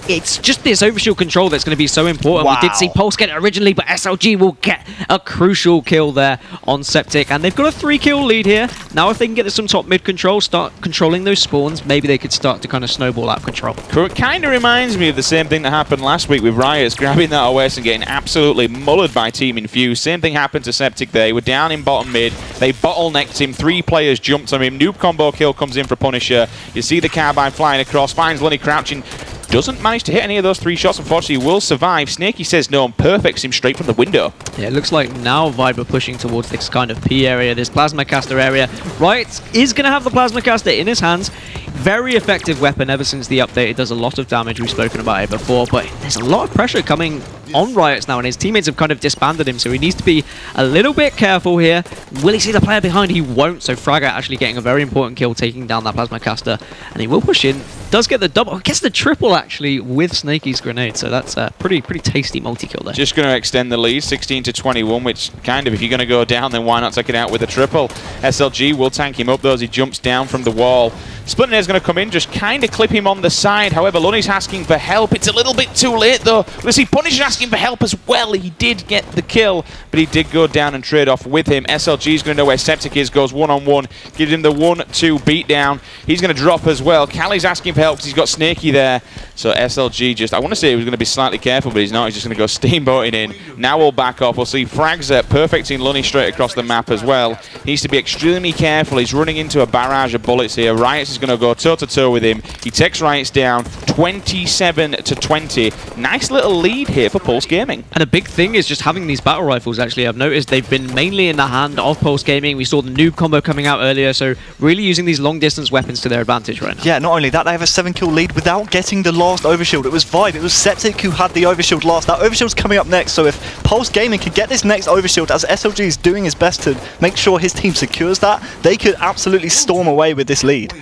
it's just this overshield control that's going to be so important. Wow. We did see Pulse get it originally, but SLG will get a crucial kill there on Septic. And they've got a 3-kill lead here. Now if they can get some top mid control, start controlling those spawns, maybe they could start to kind of snowball out control. It kind of reminds me of the same thing that happened last week with Riot's grabbing that OS and getting absolutely mullered by Team Infuse. Same thing happened to Septic there. They were down in bottom mid. They bottlenecked him. 3 players jumped on him. Noob combo kill comes in for Punisher. You see the carbine flying across. Finds Lunny crouching. Doesn't manage to hit any of those 3 shots. Unfortunately, he will survive. Snaky says no and perfects him straight from the window. Yeah, it looks like now Viper pushing towards this kind of P area, this Plasma Caster area. Riot is going to have the Plasma Caster in his hands. Very effective weapon ever since the update. It does a lot of damage. We've spoken about it before, but there's a lot of pressure coming on Riot now, and his teammates have kind of disbanded him, so he needs to be a little bit careful here. Will he see the player behind? He won't, so Fragger actually getting a very important kill, taking down that Plasma Caster, and he will push in. Does get the double, gets the triple actually with Snaky's grenade, so that's a pretty tasty multi-kill there. Just going to extend the lead, 16 to 21, which kind of, if you're going to go down, then why not take it out with a triple? SLG will tank him up though as he jumps down from the wall. Splitter's going to come in, just kind of clip him on the side. However, Lunny's asking for help. It's a little bit too late though. We'll see Punisher asking for help as well. He did get the kill, but he did go down and trade off with him. SLG's going to know where Septic is, goes one-on-one, gives him the 1-2 beatdown. He's going to drop as well. Callie's asking for help because he's got Snaky there. So SLG just, I want to say he was going to be slightly careful, but he's not. He's just going to go steamboating in. Now we'll back off. We'll see Frags perfecting Lunny straight across the map as well. He needs to be extremely careful. He's running into a barrage of bullets here. Riot's is going to go toe-to-toe with him. He takes Riot's down 27 to 20. Nice little lead here for Pulse Gaming. And a big thing is just having these battle rifles, actually. I've noticed they've been mainly in the hand of Pulse Gaming. We saw the noob combo coming out earlier, so really using these long-distance weapons to their advantage right now. Yeah, not only that, they have a 7-kill lead without getting the last overshield. It was Vibe, it was Septic who had the overshield last. That overshield's coming up next, so if Pulse Gaming could get this next overshield, as SLG is doing his best to make sure his team secures that, they could absolutely storm away with this lead.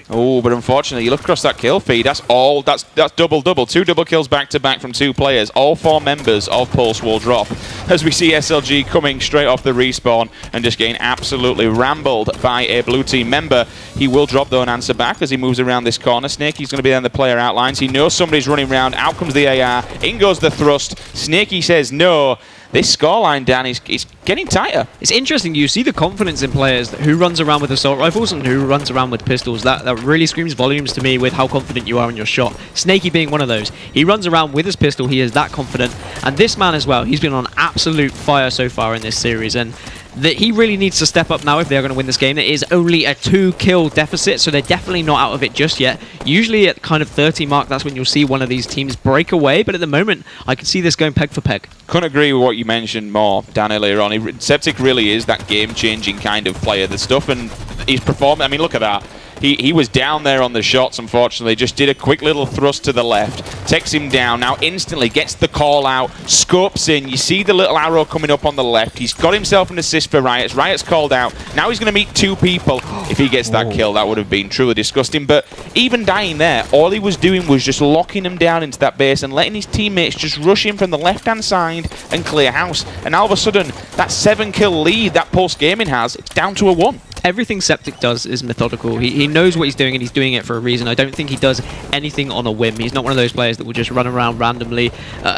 Oh, but unfortunately, you look across that kill feed, that's double-double. 2 double kills back-to-back from 2 players. All 4 members of Pulse will drop. As we see SLG coming straight off the respawn and just getting absolutely rambled by a blue team member. He will drop though and answer back as he moves around this corner. Snaky's going to be on the player outlines. He knows somebody's running around. Out comes the AR. In goes the thrust. Snaky says no. This scoreline, Dan, is getting tighter. It's interesting. You see the confidence in players who runs around with assault rifles and who runs around with pistols. That really screams volumes to me with how confident you are in your shot. Snaky being one of those. He runs around with his pistol. He is that confident. And this man as well, he's been on absolute fire so far in this series. And that he really needs to step up now if they're going to win this game. It is only a 2-kill deficit, so they're definitely not out of it just yet. Usually at kind of 30 mark, that's when you'll see one of these teams break away, but at the moment, I can see this going peg for peg. Couldn't agree with what you mentioned more, Dan, earlier on. Septic really is that game-changing kind of player. The stuff and he's performing, I mean, look at that. He was down there on the shots, unfortunately. Just did a quick little thrust to the left. Takes him down. Now instantly gets the call out. Scopes in. You see the little arrow coming up on the left. He's got himself an assist for Riot's. Riot's called out. Now he's going to meet 2 people. If he gets that kill, that would have been truly disgusting. But even dying there, all he was doing was just locking him down into that base and letting his teammates just rush in from the left-hand side and clear house. And all of a sudden, that 7-kill lead that Pulse Gaming has, it's down to a 1. Everything Septic does is methodical. He knows what he's doing, and he's doing it for a reason. I don't think he does anything on a whim. He's not one of those players that will just run around randomly.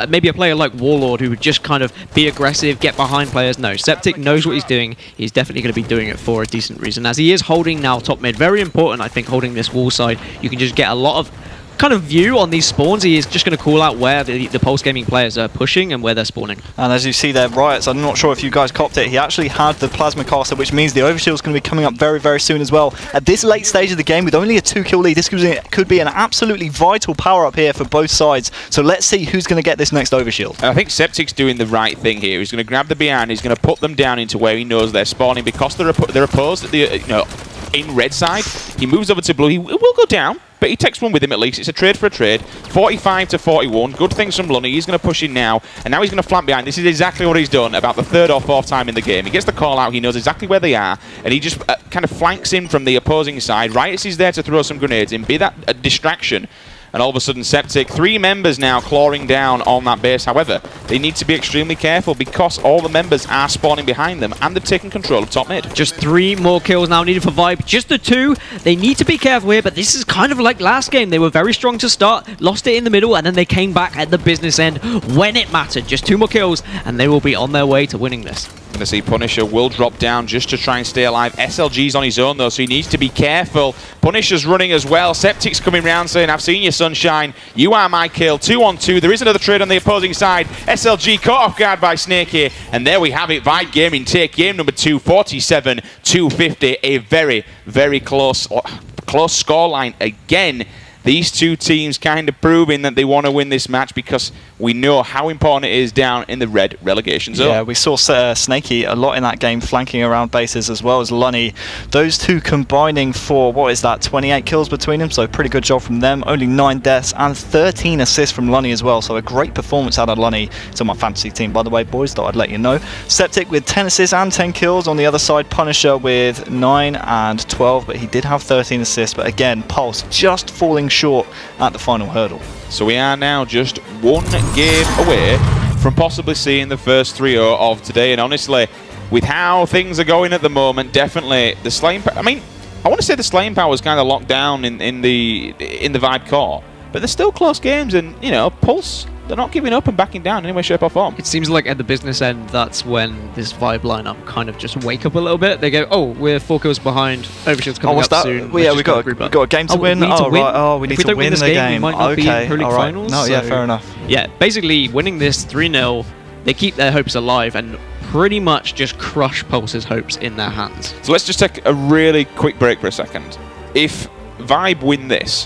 Maybe a player like Warlord who would just kind of be aggressive, get behind players. No, Septic knows what he's doing. He's definitely going to be doing it for a decent reason. As he is holding now top mid, very important, I think, holding this wall side. You can just get a lot of kind of view on these spawns. He is just going to call out where the Pulse Gaming players are pushing and where they're spawning. And as you see there, Riot's, I'm not sure if you guys copped it, he actually had the Plasma Caster, which means the overshield is going to be coming up very, very soon as well. At this late stage of the game, with only a 2-kill lead, this could be an absolutely vital power-up here for both sides. So let's see who's going to get this next overshield. I think Septic's doing the right thing here. He's going to grab the behind, he's going to put them down into where he knows they're spawning because they're opposed at the, in red side. He moves over to blue. He will go down, but he takes one with him at least. It's a trade for a trade. 45 to 41. Good things from Lunny. He's going to push in now, and now he's going to flank behind. This is exactly what he's done about the 3rd or 4th time in the game. He gets the call out. He knows exactly where they are, and he just kind of flanks in from the opposing side. Riot's is there to throw some grenades in, be that a distraction. and all of a sudden Septic, 3 members now clawing down on that base. However, they need to be extremely careful because all the members are spawning behind them and they've taken control of top mid. Just 3 more kills now needed for Vibe. Just the 2. They need to be careful here, but this is kind of like last game. They were very strong to start, lost it in the middle, and then they came back at the business end when it mattered. Just 2 more kills, and they will be on their way to winning this. Going to see Punisher will drop down just to try and stay alive. SLG's on his own though, so he needs to be careful. Punisher's running as well. Septic's coming round saying, I've seen you, Sunshine. You are my kill. 2 on 2. There is another trade on the opposing side. SLG caught off guard by Snake here. And there we have it. Vibe Gaming take game number 2, 47-250. A very, very close scoreline again. These 2 teams kind of proving that they want to win this match because we know how important it is down in the red relegation zone. Yeah, we saw Snakey a lot in that game, flanking around bases as well as Lunny. Those 2 combining for, what is that, 28 kills between them, so pretty good job from them. Only 9 deaths and 13 assists from Lunny as well, so a great performance out of Lunny. It's on my fantasy team, by the way, boys, thought I'd let you know. Septic with 10 assists and 10 kills. On the other side, Punisher with 9 and 12, but he did have 13 assists. But again, Pulse just falling short at the final hurdle. So we are now just 1 game away from possibly seeing the first 3-0 of today. And honestly, with how things are going at the moment, definitely the slaying. I mean, I want to say the slaying power is kind of locked down in the Vibe core, but they're still close games, and you know, Pulse, they're not giving up and backing down in any way, shape or form. It seems like at the business end, that's when this Vibe lineup kind of just wake up a little bit. They go, oh, we're 4 kills behind. Overshield's coming up soon. Well, yeah, we got a game to win. We need to win. Right. Oh, we need to win the game. We might not be in Pro League finals. No, yeah, fair enough. Yeah, basically winning this 3-0, they keep their hopes alive and pretty much just crush Pulse's hopes in their hands. So let's just take a really quick break for a second. If Vibe win this,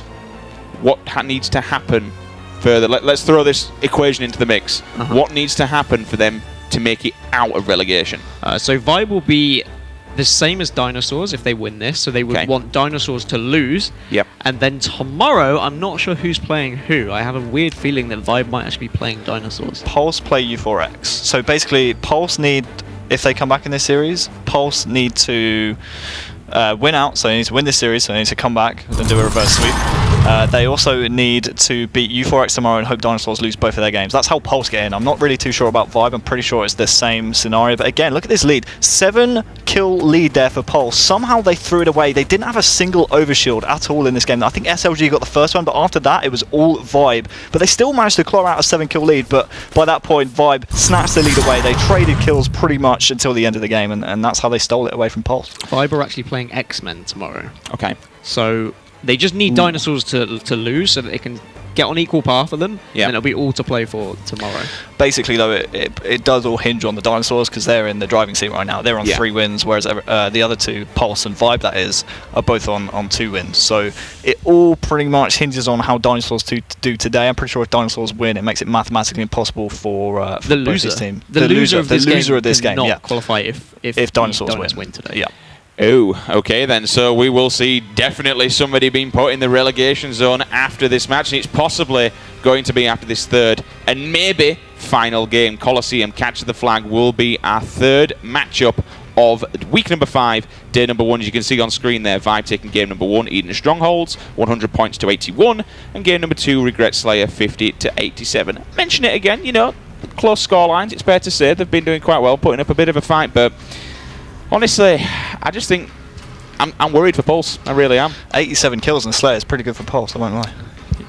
what needs to happen further? Let's throw this equation into the mix. What needs to happen for them to make it out of relegation? So Vibe will be the same as Dinosaurs if they win this. So they would want Dinosaurs to lose. Yep. And then tomorrow, I'm not sure who's playing who. I have a weird feeling that Vibe might actually be playing Dinosaurs. Pulse play U4X. So basically, Pulse need, if they come back in this series, Pulse need to win out. So they need to win this series. So they need to come back and do a reverse sweep. They also need to beat U4X tomorrow and hope Dinosaurs lose both of their games. That's how Pulse get in. I'm not really too sure about Vibe. I'm pretty sure it's the same scenario. But again, look at this lead. 7 kill lead there for Pulse. Somehow they threw it away. They didn't have a single overshield at all in this game. I think SLG got the first one, but after that, it was all Vibe. But they still managed to claw out a 7 kill lead. But by that point, Vibe snatched the lead away. They traded kills pretty much until the end of the game, and that's how they stole it away from Pulse. Vibe are actually playing X-Men tomorrow. Okay. So they just need Dinosaurs to lose so that they can get on equal par for them, and it'll be all to play for tomorrow. Basically, though, it does all hinge on the Dinosaurs because they're in the driving seat right now. They're on 3 wins, whereas the other 2, Pulse and Vibe, that is, are both on 2 wins. So it all pretty much hinges on how Dinosaurs do today. I'm pretty sure if Dinosaurs win, it makes it mathematically impossible for the loser. Team. The loser of this game cannot qualify if Dinosaurs win today. Yeah. Oh, okay then. So we will see definitely somebody being put in the relegation zone after this match, and it's possibly going to be after this 3rd and maybe final game. Coliseum Catch the Flag will be our 3rd matchup of week number 5, day number 1. As you can see on screen there, Vibe taking game number 1, Eden Strongholds, 100 points to 81, and game number 2, Regret Slayer, 50 to 87. Mention it again, you know, close score lines. It's fair to say they've been doing quite well, putting up a bit of a fight, but honestly, I just think I'm worried for Pulse. I really am. 87 kills in Slayer is pretty good for Pulse, I won't lie.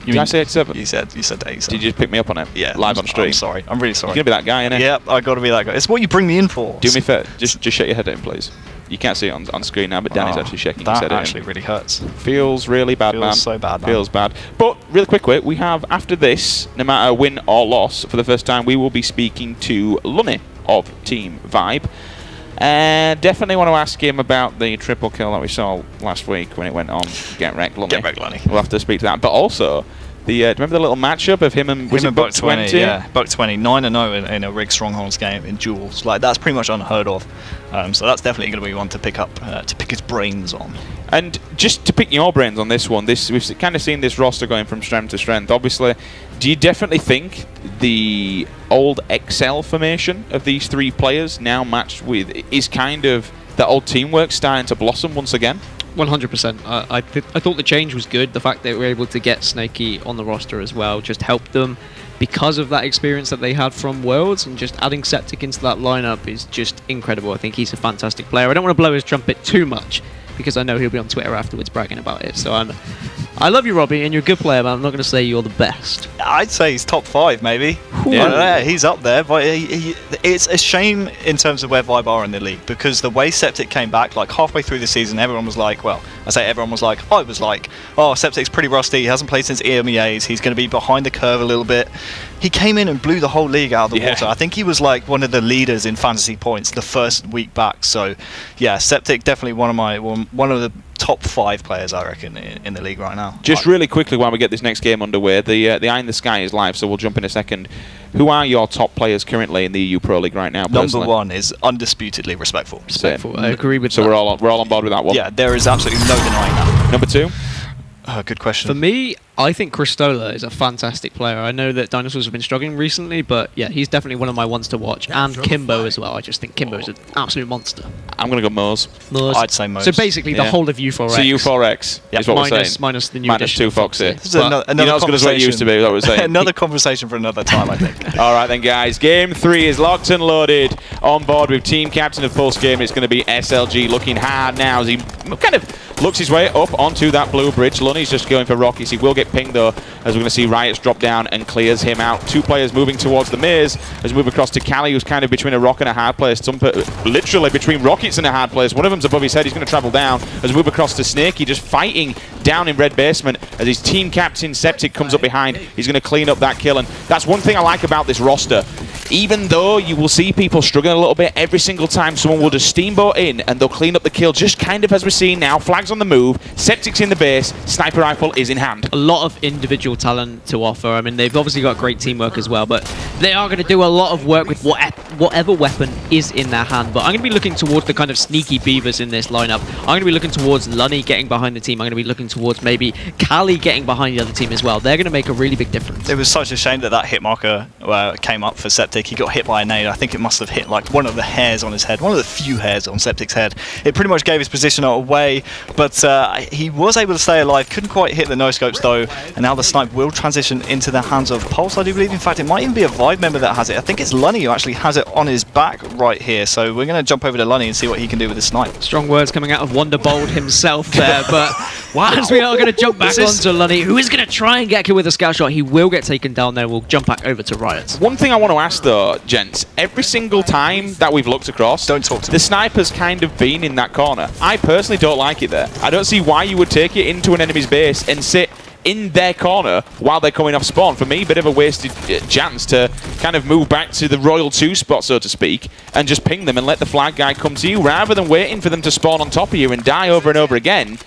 Did I say 87? You said 87. Did you just pick me up on it? Yeah. Live on stream? I'm sorry. I'm really sorry. You're going to be that guy, innit? Yep, I got to be that guy. It's what you bring me in for. Do me a favour. Just shake your head in, please. You can't see it on screen now, but Danny's actually shaking his head in. That actually really hurts. Feels really bad, man. Feels so bad, man. Feels bad. But, really quickly, we have, after this, no matter win or loss, for the first time, we will be speaking to Lunny of Team Vibe. Definitely want to ask him about the triple kill that we saw last week when it went on Get Wrecked Lunny. Get Wrecked Lunny. We'll have to speak to that. But also, remember the little matchup of him and Buck 20? Yeah, Buck 20, 9-0 in a Rig Strongholds game in duels. Like, that's pretty much unheard of. So that's definitely going to be one to pick up, to pick his brains on. And just to pick your brains on this one, we've kind of seen this roster going from strength to strength. Obviously, do you definitely think the old XL formation of these 3 players now matched with is kind of the old teamwork starting to blossom once again? 100%. I thought the change was good. The fact that we were able to get Snakey on the roster as well just helped them because of that experience that they had from Worlds, and just adding Septic into that lineup is just incredible. I think he's a fantastic player. I don't want to blow his trumpet too much because I know he'll be on Twitter afterwards bragging about it. So I love you, Robbie, and you're a good player, but I'm not going to say you're the best. I'd say he's top 5, maybe. Yeah, he's up there. But it's a shame in terms of where Vibe are in the league, because the way Septic came back, like halfway through the season, everyone was like, well, I say everyone was like, I was like, oh, Septic's pretty rusty. He hasn't played since EMEAs. He's going to be behind the curve a little bit. He came in and blew the whole league out of the water. I think he was like one of the leaders in fantasy points the first week back. So, yeah, Septic definitely one of the top 5 players, I reckon, in the league right now. Just really quickly while we get this next game underway, the Eye in the Sky is live, so we'll jump in a second. Who are your top players currently in the EU Pro League right now? Number 1 is undisputedly Respectful. Respectful. I agree with that. So we're all on board with that one. Yeah, there is absolutely no denying that. Number 2? Good question. For me, I think Cristola is a fantastic player. I know that Dinosaurs have been struggling recently, but yeah, he's definitely one of my ones to watch. And Kimbo as well. I just think Kimbo is an absolute monster. I'm going to go Mose. I'd say Mose. So basically the whole of U4X. So U4X is what we're saying. Minus the new minus 2 Foxy. This is another you're not as good as what it used to be, that was saying. Another conversation for another time, I think. All right then, guys. Game 3 is locked and loaded. On board with team captain of Pulse Game. It's going to be SLG looking hard now as he kind of looks his way up onto that blue bridge. Lunny's just going for Rockies. He will get pinged though, as we're going to see Riots drop down and clears him out. 2 players moving towards the maze as we move across to Cali, who's kind of between a rock and a hard place. Literally between Rockets and a hard place. One of them's above his head. He's going to travel down as we move across to Snakey, just fighting down in red basement as his team captain Septic comes up behind. He's going to clean up that kill, and that's one thing I like about this roster. Even though you will see people struggling a little bit, every single time someone will just steamboat in and they'll clean up the kill, just kind of as we're seeing now. Flags on the move, Septic's in the base, sniper rifle is in hand. A lot of individual talent to offer. I mean, they've obviously got great teamwork as well, but they are going to do a lot of work with whatever weapon is in their hand. But I'm going to be looking towards the kind of sneaky beavers in this lineup. I'm going to be looking towards Lunny getting behind the team. I'm going to be looking towards maybe Cali getting behind the other team as well. They're going to make a really big difference. It was such a shame that hit marker came up for Septic. He got hit by a nade. I think it must have hit like one of the hairs on his head, one of the few hairs on Septic's head. It pretty much gave his position away, but he was able to stay alive. Couldn't quite hit the no-scopes though, and now the snipe will transition into the hands of Pulse, I do believe. In fact, it might even be a Vibe member that has it. I think it's Lunny who actually has it on his back right here, so we're going to jump over to Lunny and see what he can do with the snipe. Strong words coming out of Wonderbold himself there, but as we are going to jump back onto Lunny, who is going to try and get a kill with a scout shot. He will get taken down there. We'll jump back over to Riots. One thing I want to ask though, gents, every single time that we've looked across, don't talk to me. The sniper's kind of been in that corner. I personally don't like it there. I don't see why you would take it into an enemy's base and sit in their corner while they're coming off spawn. For me, a bit of a wasted chance to kind of move back to the Royal 2 spot, so to speak, and just ping them and let the flag guy come to you, rather than waiting for them to spawn on top of you and die over and over again.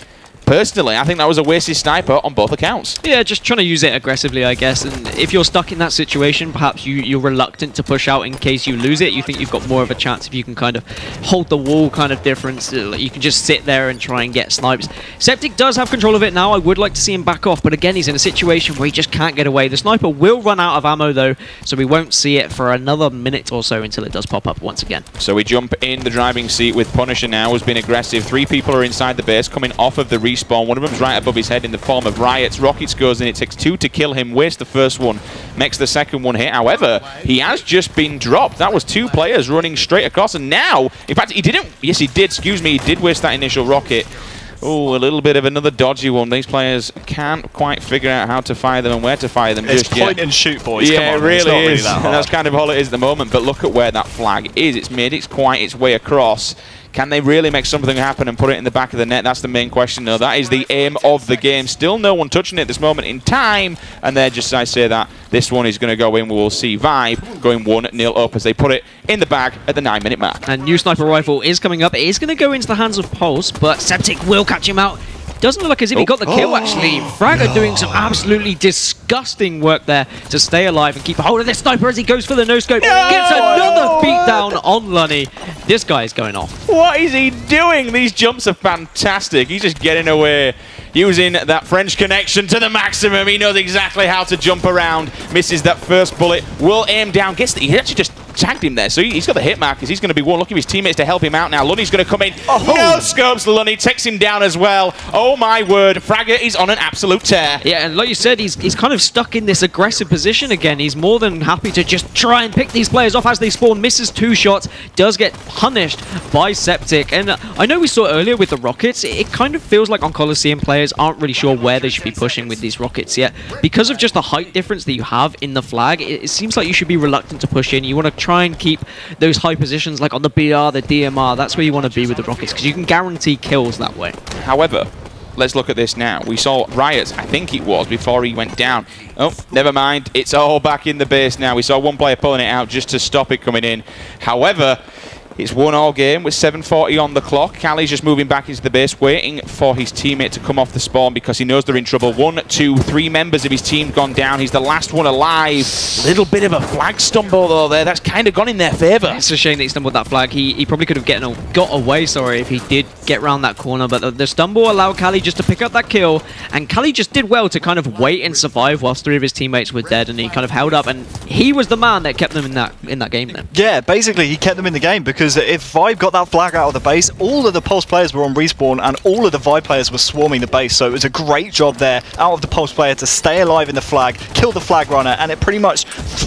Personally, I think that was a wasted sniper on both accounts. Yeah, just trying to use it aggressively, I guess. And if you're stuck in that situation, perhaps you're reluctant to push out in case you lose it. You think you've got more of a chance if you can kind of hold the wall kind of difference. You can just sit there and try and get snipes. Septic does have control of it now. I would like to see him back off, but again, he's in a situation where he just can't get away. The sniper will run out of ammo, though, so we won't see it for another minute or so until it does pop up once again. So we jump in the driving seat with Punisher now, who's been aggressive. 3 people are inside the base, coming off of the respawn. One of them's right above his head in the form of Riots. Rockets goes in. It takes 2 to kill him. Wastes the first one. Makes the second one hit. However, he has just been dropped. That was 2 players running straight across. And now, in fact, he didn't. Yes, he did. Excuse me. He did waste that initial rocket. Oh, a little bit of another dodgy one. These players can't quite figure out how to fire them and where to fire them. It's point and shoot, boys. Yeah, come on, it really it's not is. Really that hard. And that's kind of all it is at the moment. But look at where that flag is. It's made quite its way across. Can they really make something happen and put it in the back of the net? That's the main question. No, that is the aim of the game. Still no one touching it at this moment in time. And then just as I say that, this one is going to go in. We will see Vibe going 1-0 up as they put it in the bag at the 9-minute mark. And new sniper rifle is coming up. It is going to go into the hands of Pulse, but Septic will catch him out. Doesn't look like as if he got the kill, actually. Fragger doing some absolutely disgusting work there to stay alive and keep a hold of this sniper as he goes for the no-scope. Gets another beatdown on Lunny. This guy is going off. What is he doing? These jumps are fantastic. He's just getting away, using that French connection to the maximum. He knows exactly how to jump around. Misses that first bullet. Will aim down. He actually just tagged him there, so he's got the hit markers. He's going to be one. Look at his teammates to help him out now. Lunny's going to come in. No scopes, Lunny takes him down as well. Oh my word, Fragger is on an absolute tear. Yeah, and like you said, he's kind of stuck in this aggressive position again. He's more than happy to just try and pick these players off as they spawn. Misses 2 shots, does get punished by Septic. And I know we saw earlier with the rockets, it kind of feels like on Coliseum players aren't really sure where they should be pushing with these rockets yet. Because of just the height difference that you have in the flag, it seems like you should be reluctant to push in. You want to try and keep those high positions like on the BR, the DMR. That's where you want to be with the rockets because you can guarantee kills that way. However, let's look at this now. We saw Riot, I think it was, before he went down. Oh, never mind. It's all back in the base now. We saw one player pulling it out just to stop it coming in. However, it's 1-all game with 7:40 on the clock. Callie's just moving back into the base, waiting for his teammate to come off the spawn because he knows they're in trouble. 1, 2, 3 members of his team gone down. He's the last one alive. Little bit of a flag stumble though there. That's kind of gone in their favour. It's a shame that he stumbled that flag. He probably could have got away, if he did get around that corner. But the stumble allowed Callie just to pick up that kill. And Callie just did well to kind of wait and survive whilst 3 of his teammates were dead. And he kind of held up. And he was the man that kept them in that game then. Yeah, basically he kept them in the game because if Vibe got that flag out of the base, all of the Pulse players were on respawn and all of the Vibe players were swarming the base, so it was a great job there out of the Pulse player to stay alive in the flag, kill the flag runner, and it pretty much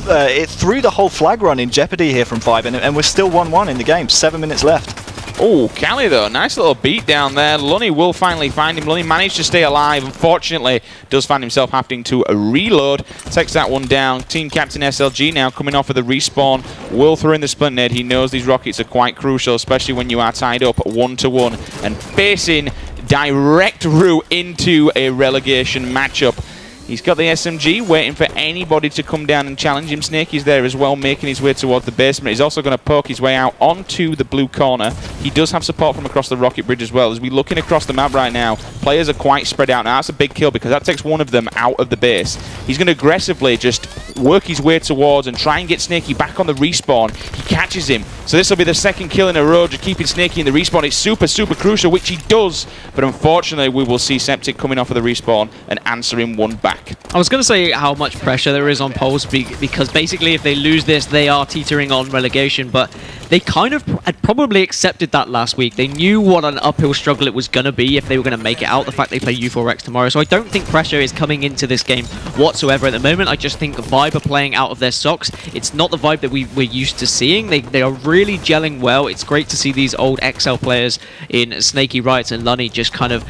it threw the whole flag run in jeopardy here from Vibe, and we're still 1-1 in the game, 7 minutes left. Oh, Callie though, nice little beat down there. Lunny will finally find him. Lunny managed to stay alive. Unfortunately, does find himself having to reload. Takes that one down. Team captain SLG now coming off of the respawn. Will throw in the splint nade. He knows these rockets are quite crucial, especially when you are tied up 1-1 and facing direct route into a relegation matchup. He's got the SMG waiting for anybody to come down and challenge him. Snakey's there as well, making his way towards the basement. He's also going to poke his way out onto the blue corner. He does have support from across the rocket bridge as well. As we're looking across the map right now, players are quite spread out. Now that's a big kill because that takes one of them out of the base. He's going to aggressively just work his way towards and try and get Snakey back on the respawn. He catches him. So this will be the second kill in a row, just keeping Snakey in the respawn. It's super, super crucial, which he does. But unfortunately, we will see Septic coming off of the respawn and answering one back. I was going to say how much pressure there is on Pulse because basically if they lose this, they are teetering on relegation, but they kind of had probably accepted that last week. They knew what an uphill struggle it was going to be if they were going to make it out, the fact they play U4X tomorrow. So I don't think pressure is coming into this game whatsoever at the moment. I just think the Vibe are playing out of their socks. It's not the Vibe that we're used to seeing. They are really gelling well. It's great to see these old XL players in Snakey, Riot and Lunny just kind of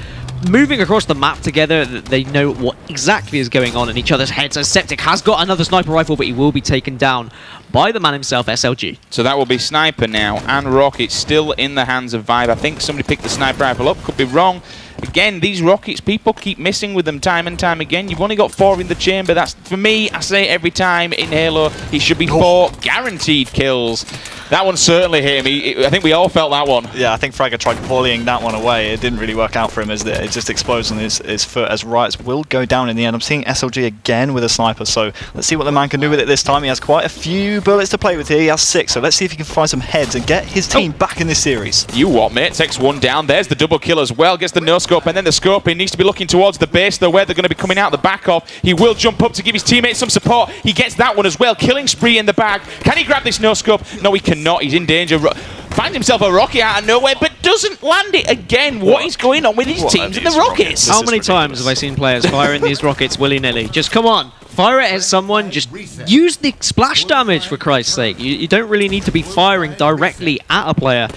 moving across the map together. They know what exactly is going on in each other's heads. As Septic has got another sniper rifle, but he will be taken down by the man himself, SLG. So that will be Sniper now, and Rocket still in the hands of Vibe. I think somebody picked the sniper rifle up, could be wrong. Again, these rockets, people keep missing with them time and time again. You've only got 4 in the chamber. That's, for me, I say every time in Halo, it should be 4 guaranteed kills. That one certainly hit him. I think we all felt that one. Yeah, I think Fragger tried volleying that one away. It didn't really work out for him as it just explodes on his foot as Riots will go down in the end. I'm seeing SLG again with a sniper, so let's see what the man can do with it this time. He has quite a few bullets to play with here. He has 6, so let's see if he can find some heads and get his team back in this series. You what, mate? Takes one down. There's the double kill as well. Gets the no-scope, and then the scope. He needs to be looking towards the base, though, where they're going to be coming out the back of. He will jump up to give his teammates some support. He gets that one as well. Killing spree in the bag. Can he grab this no-scope? No, he cannot. He's in danger. Finds himself a rocket out of nowhere, but doesn't land it again. What is going on with his teams and the rockets? How many times have I seen players firing these rockets willy-nilly? Just come on. Fire it at someone, just use the splash damage for Christ's sake. You don't really need to be firing directly at a player.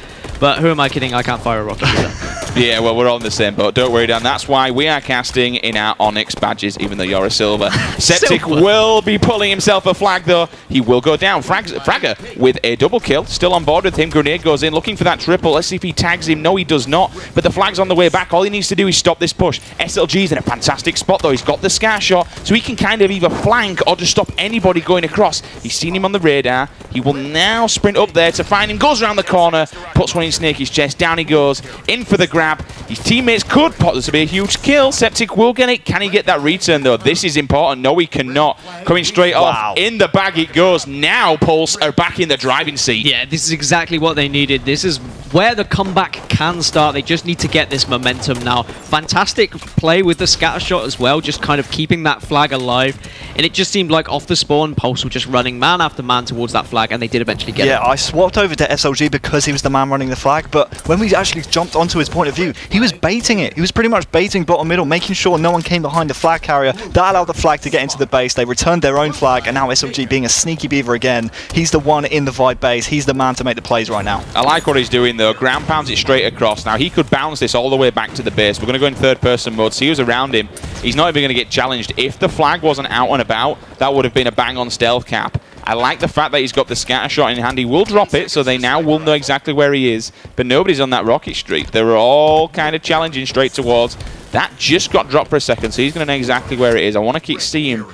But who am I kidding? I can't fire a rocket either. Yeah, well, we're all in the same boat. Don't worry, Dan. That's why we are casting in our Onyx badges, even though you're a silver. Septic will be pulling himself a flag, though. He will go down. Fragger with a double kill. Still on board with him. Grenade goes in, looking for that triple. Let's see if he tags him. No, he does not. But the flag's on the way back. All he needs to do is stop this push. SLG's in a fantastic spot, though. He's got the scar shot, so he can kind of either flank or just stop anybody going across. He's seen him on the radar. He will now sprint up there to find him. Goes around the corner, puts one in Snakey's chest. Down he goes, in for the ground. grab. His teammates could pot this to be a huge kill. Septic will get it. Can he get that return, though? This is important. No, he cannot. Coming straight off. In the bag it goes. Now Pulse are back in the driving seat. Yeah, this is exactly what they needed. This is where the comeback can start. They just need to get this momentum now. Fantastic play with the scatter shot as well, just kind of keeping that flag alive. And it just seemed like off the spawn, Pulse were just running man after man towards that flag, and they did eventually get it. Yeah, I swapped over to SLG because he was the man running the flag, but when we actually jumped onto his point of view, he was baiting it. He was pretty much baiting bottom middle, making sure no one came behind the flag carrier. That allowed the flag to get into the base. They returned their own flag, and now SLG, being a sneaky beaver again, he's the one in the Vibe base. He's the man to make the plays right now. I like what he's doing, though. Ground pounds it straight across. Now, he could bounce this all the way back to the base. We're going to go in third-person mode, see who's around him. He's not even going to get challenged. If the flag wasn't out and about, that would have been a bang-on stealth cap. I like the fact that he's got the scatter shot in hand. He will drop it, so they now will know exactly where he is. But nobody's on that rocket streak. They're all kind of challenging straight towards. That just got dropped for a second, so he's going to know exactly where it is. I want to keep seeing.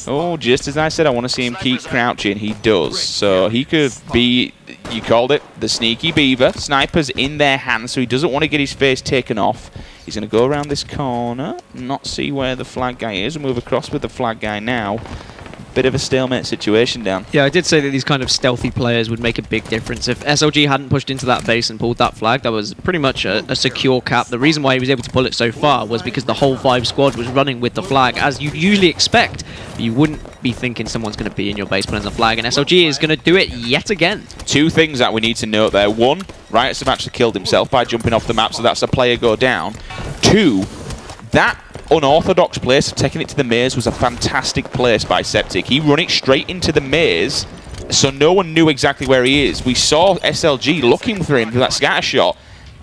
Oh, just as I said, I want to see him keep crouching. He does. So he could be, you called it, the sneaky beaver. Sniper's in their hands, so he doesn't want to get his face taken off. He's going to go around this corner, not see where the flag guy is, and move across with the flag guy now. Bit of a stalemate situation down. Yeah, I did say that these kind of stealthy players would make a big difference. If SLG hadn't pushed into that base and pulled that flag, that was pretty much a secure cap. The reason why he was able to pull it so far was because the whole Vibe squad was running with the flag, as you usually expect. But you wouldn't be thinking someone's going to be in your base pulling the flag, and SLG is going to do it yet again. Two things that we need to note there. One, Riot's have actually killed himself by jumping off the map, so that's a player go down. Two, that unorthodox place of taking it to the maze was a fantastic place by Septic. He run it straight into the maze, so no one knew exactly where he is. We saw SLG looking for him for that scatter shot.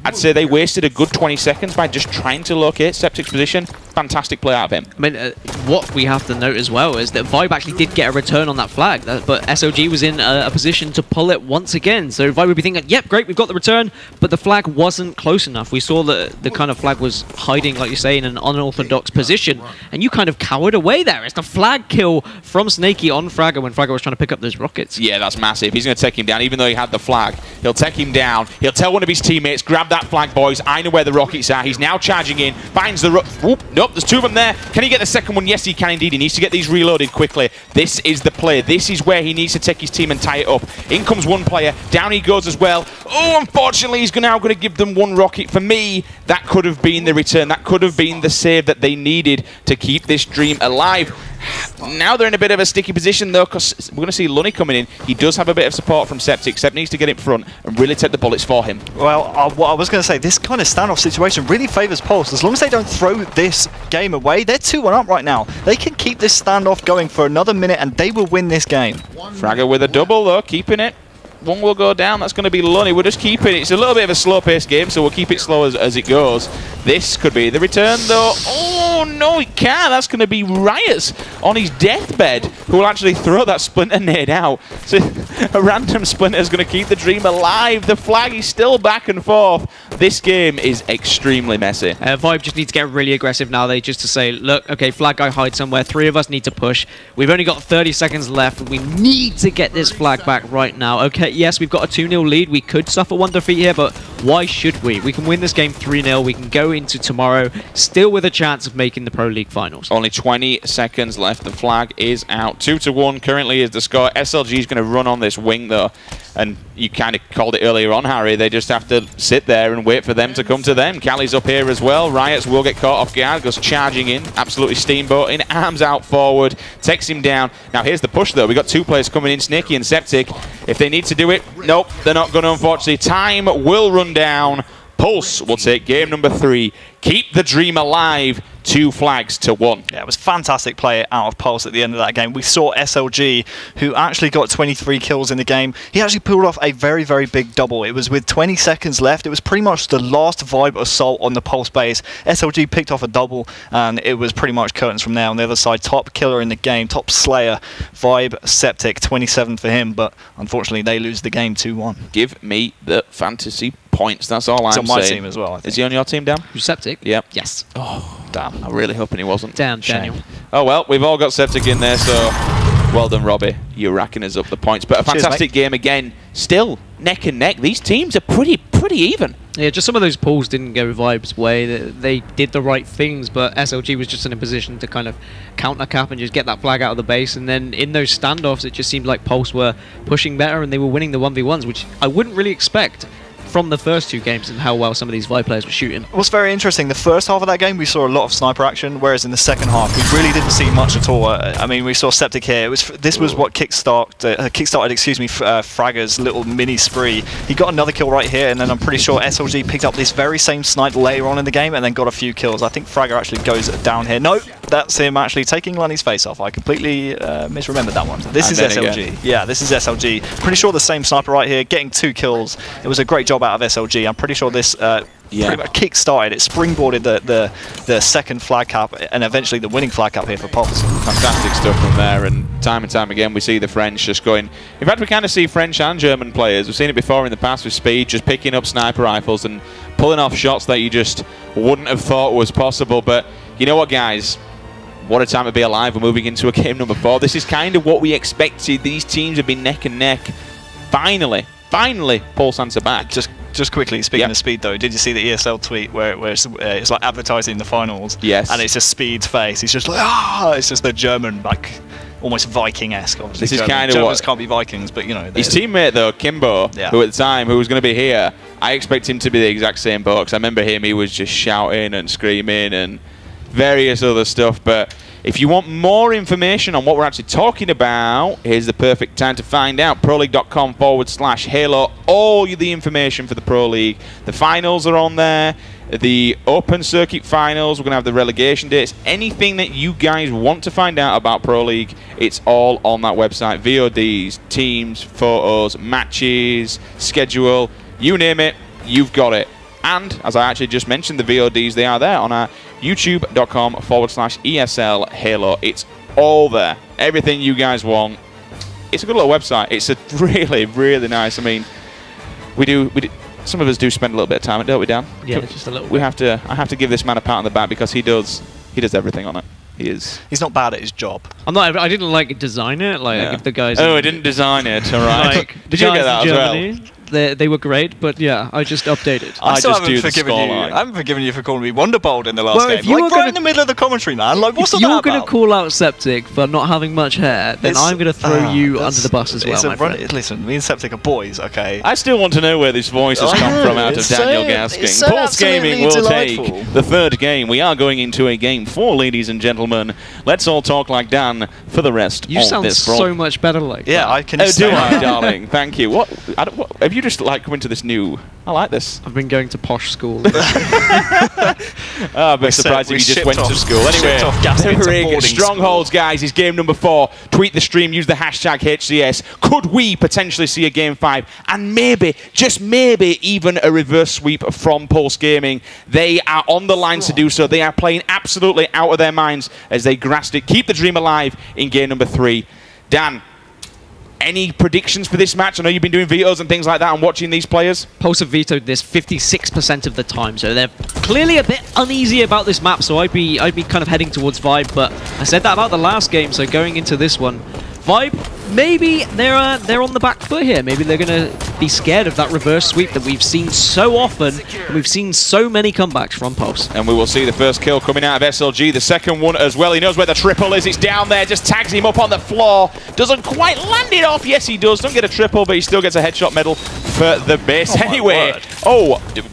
I'd say they wasted a good 20 seconds by just trying to locate Septic's position. Fantastic play out of him. I mean, what we have to note as well is that Vibe actually did get a return on that flag, but SLG was in a position to pull it once again. So Vibe would be thinking, yep, great, we've got the return, but the flag wasn't close enough. We saw that the kind of flag was hiding, like you say, in an unorthodox position, and you kind of cowered away there. It's the flag kill from Snakey on Fragger when Fragger was trying to pick up those rockets. Yeah, that's massive. He's going to take him down, even though he had the flag. He'll take him down. He'll tell one of his teammates, grab that flag, boys. I know where the rockets are. He's now charging in, finds the nope, there's two of them there. Can he get the second one? Yes, he can indeed. He needs to get these reloaded quickly. This is the play. This is where he needs to take his team and tie it up. In comes one player. Down he goes as well. Oh, unfortunately, he's now going to give them one rocket. For me, that could have been the return. That could have been the save that they needed to keep this dream alive. Now they're in a bit of a sticky position, though, because we're going to see Lunny coming in. He does have a bit of support from Septic. Septic needs to get in front and really take the bullets for him. Well, what I was going to say, this kind of standoff situation really favours Pulse. As long as they don't throw this game away, they're 2-1 up right now. They can keep this standoff going for another minute, and they will win this game. Fragger with a double, though, keeping it. One will go down. That's going to be Lunny. We're just keeping it. It's a little bit of a slow-paced game, so we'll keep it slow as it goes. This could be the return, though. Oh, no, it can't. That's going to be Riot's on his deathbed, who will actually throw that Splinter nade out. So a random Splinter is going to keep the dream alive. The flag is still back and forth. This game is extremely messy. Vibe just need to get really aggressive now. They just to say, look, okay, flag guy hide somewhere. 3 of us need to push. We've only got 30 seconds left. We need to get this flag back right now. Okay, yes, we've got a 2-0 lead. We could suffer 1 defeat here, but why should we? We can win this game 3-0. We can go into tomorrow still with a chance of making the Pro League finals. Only 20 seconds left. The flag is out. 2-1 currently is the score. SLG is going to run on this wing, though. And you kind of called it earlier on, Harry. They just have to sit there and wait for them to come to them. Callie's up here as well. Riots will get caught off guard. Goes charging in. Absolutely steamboating. Arms out forward. Takes him down. Now here's the push, though. We've got 2 players coming in. Snakey and Septic. If they need to do it, nope, they're not going to, unfortunately. Time will run down. Pulse will take game number 3. Keep the dream alive. 2 flags to 1. Yeah, it was fantastic play out of Pulse at the end of that game. We saw SLG, who actually got 23 kills in the game. He actually pulled off a very, very big double. It was with 20 seconds left. It was pretty much the last Vibe assault on the Pulse base. SLG picked off a double, and it was pretty much curtains from there. On the other side, top killer in the game, top slayer, Vibe Septic, 27 for him, but unfortunately they lose the game 2-1. Give me the fantasy points. That's all I'm saying. It's on my team as well, I think. Is he on your team, Dan? Who's Septic? Yep. Yes. Oh, damn. I'm really hoping he wasn't. Damn, Daniel. Oh, well, we've all got Septic in there, so well done, Robbie. You're racking us up the points. But a fantastic game again. Still neck and neck. These teams are pretty even. Yeah, just some of those pulls didn't go Vibe's way. They did the right things, but SLG was just in a position to kind of counter cap and just get that flag out of the base. And then in those standoffs, it just seemed like Pulse were pushing better and they were winning the 1v1s, which I wouldn't really expect from the first 2 games and how well some of these Vibe players were shooting. What's very interesting, the first half of that game we saw a lot of sniper action, whereas in the second half we really didn't see much at all. I mean, we saw Septic here. This was what kickstarted Fragger's little mini spree. He got another kill right here, and then I'm pretty sure SLG picked up this very same snipe later on in the game and then got a few kills. I think Fragger actually goes down here. No, that's him actually taking Lenny's face off. I completely misremembered that one. This is SLG. Yeah, this is SLG. Pretty sure the same sniper right here, getting 2 kills. It was a great job out of SLG. I'm pretty sure this pretty much kick-started. It springboarded the second flag cap and eventually the winning flag cap here for Pulse. Fantastic stuff from there, and time again we see the French just going. In fact, we kind of see French and German players. We've seen it before in the past with Speed, just picking up sniper rifles and pulling off shots that you just wouldn't have thought was possible. But you know what, guys? What a time to be alive. We're moving into a game number 4. This is kind of what we expected. These teams have been neck and neck. Finally, Pulse answer back. Just quickly, speaking of Speed though, did you see the ESL tweet where it's like advertising the finals? Yes. And it's just Speed's face. He's just like, ah! It's just the German, like, almost Viking-esque. Obviously, this is kind of Germans can't be Vikings, but you know. His teammate though, Kimbo, who at the time, who was going to be here, I expect him to be the exact same boat. Because I remember him, he was just shouting and screaming and various other stuff. But if you want more information on what we're actually talking about, here's the perfect time to find out. ProLeague.com/Halo. All the information for the Pro League. The finals are on there. The Open Circuit finals. We're going to have the relegation dates. Anything that you guys want to find out about Pro League, it's all on that website. VODs, teams, photos, matches, schedule. You name it, you've got it. And, as I actually just mentioned, the VODs, they are there on our youtube.com/ESL Halo. It's all there. Everything you guys want. It's a good little website. It's a really, really nice. I mean, we do some of us do spend a little bit of time on it, don't we, Dan? Yeah, just a little bit. I have to give this man a pat on the back because he does everything on it. He's not bad at his job. I didn't like design it. Like if the guys. Oh, I didn't design it. All right. Like, did you get that as well? They were great, but yeah, I just updated. I haven't forgiven you for calling me Wonderbolt in the last game. Like, right in the middle of the commentary, man. Like, what's that about? If you're going to call out Septic for not having much hair, then I'm going to throw you under the bus as well, my friend. Listen, me and Septic are boys, okay? I still want to know where this voice has come from out of Daniel Gasking. Pulse Gaming will take the 3rd game. We are going into a game 4, ladies and gentlemen. Let's all talk like Dan for the rest of this. You sound so much better like that. Yeah, I can. Oh, do I, darling? Thank you. What have you just like come into this new? I like this. I've been going to posh school. I'm very surprised if you just went to school. Anyway, Strongholds, guys, is game number 4. Tweet the stream, use the hashtag HCS. Could we potentially see a game 5? And maybe, just maybe, even a reverse sweep from Pulse Gaming. They are on the lines to do so. They are playing absolutely out of their minds as they grasp it. Keep the dream alive in game number 3. Dan, any predictions for this match? I know you've been doing vetoes and things like that and watching these players. Pulse have vetoed this 56% of the time, so they're clearly a bit uneasy about this map, so I'd be kind of heading towards Vibe, but I said that about the last game, so going into this one, Vibe, maybe they're on the back foot here. Maybe they're going to be scared of that reverse sweep that we've seen so often, and we've seen so many comebacks from Pulse. And we will see the first kill coming out of SLG, the second one as well. He knows where the triple is. It's down there, just tags him up on the floor. Doesn't quite land it off. Yes, he does. Don't get a triple, but he still gets a headshot medal for the base. Anyway,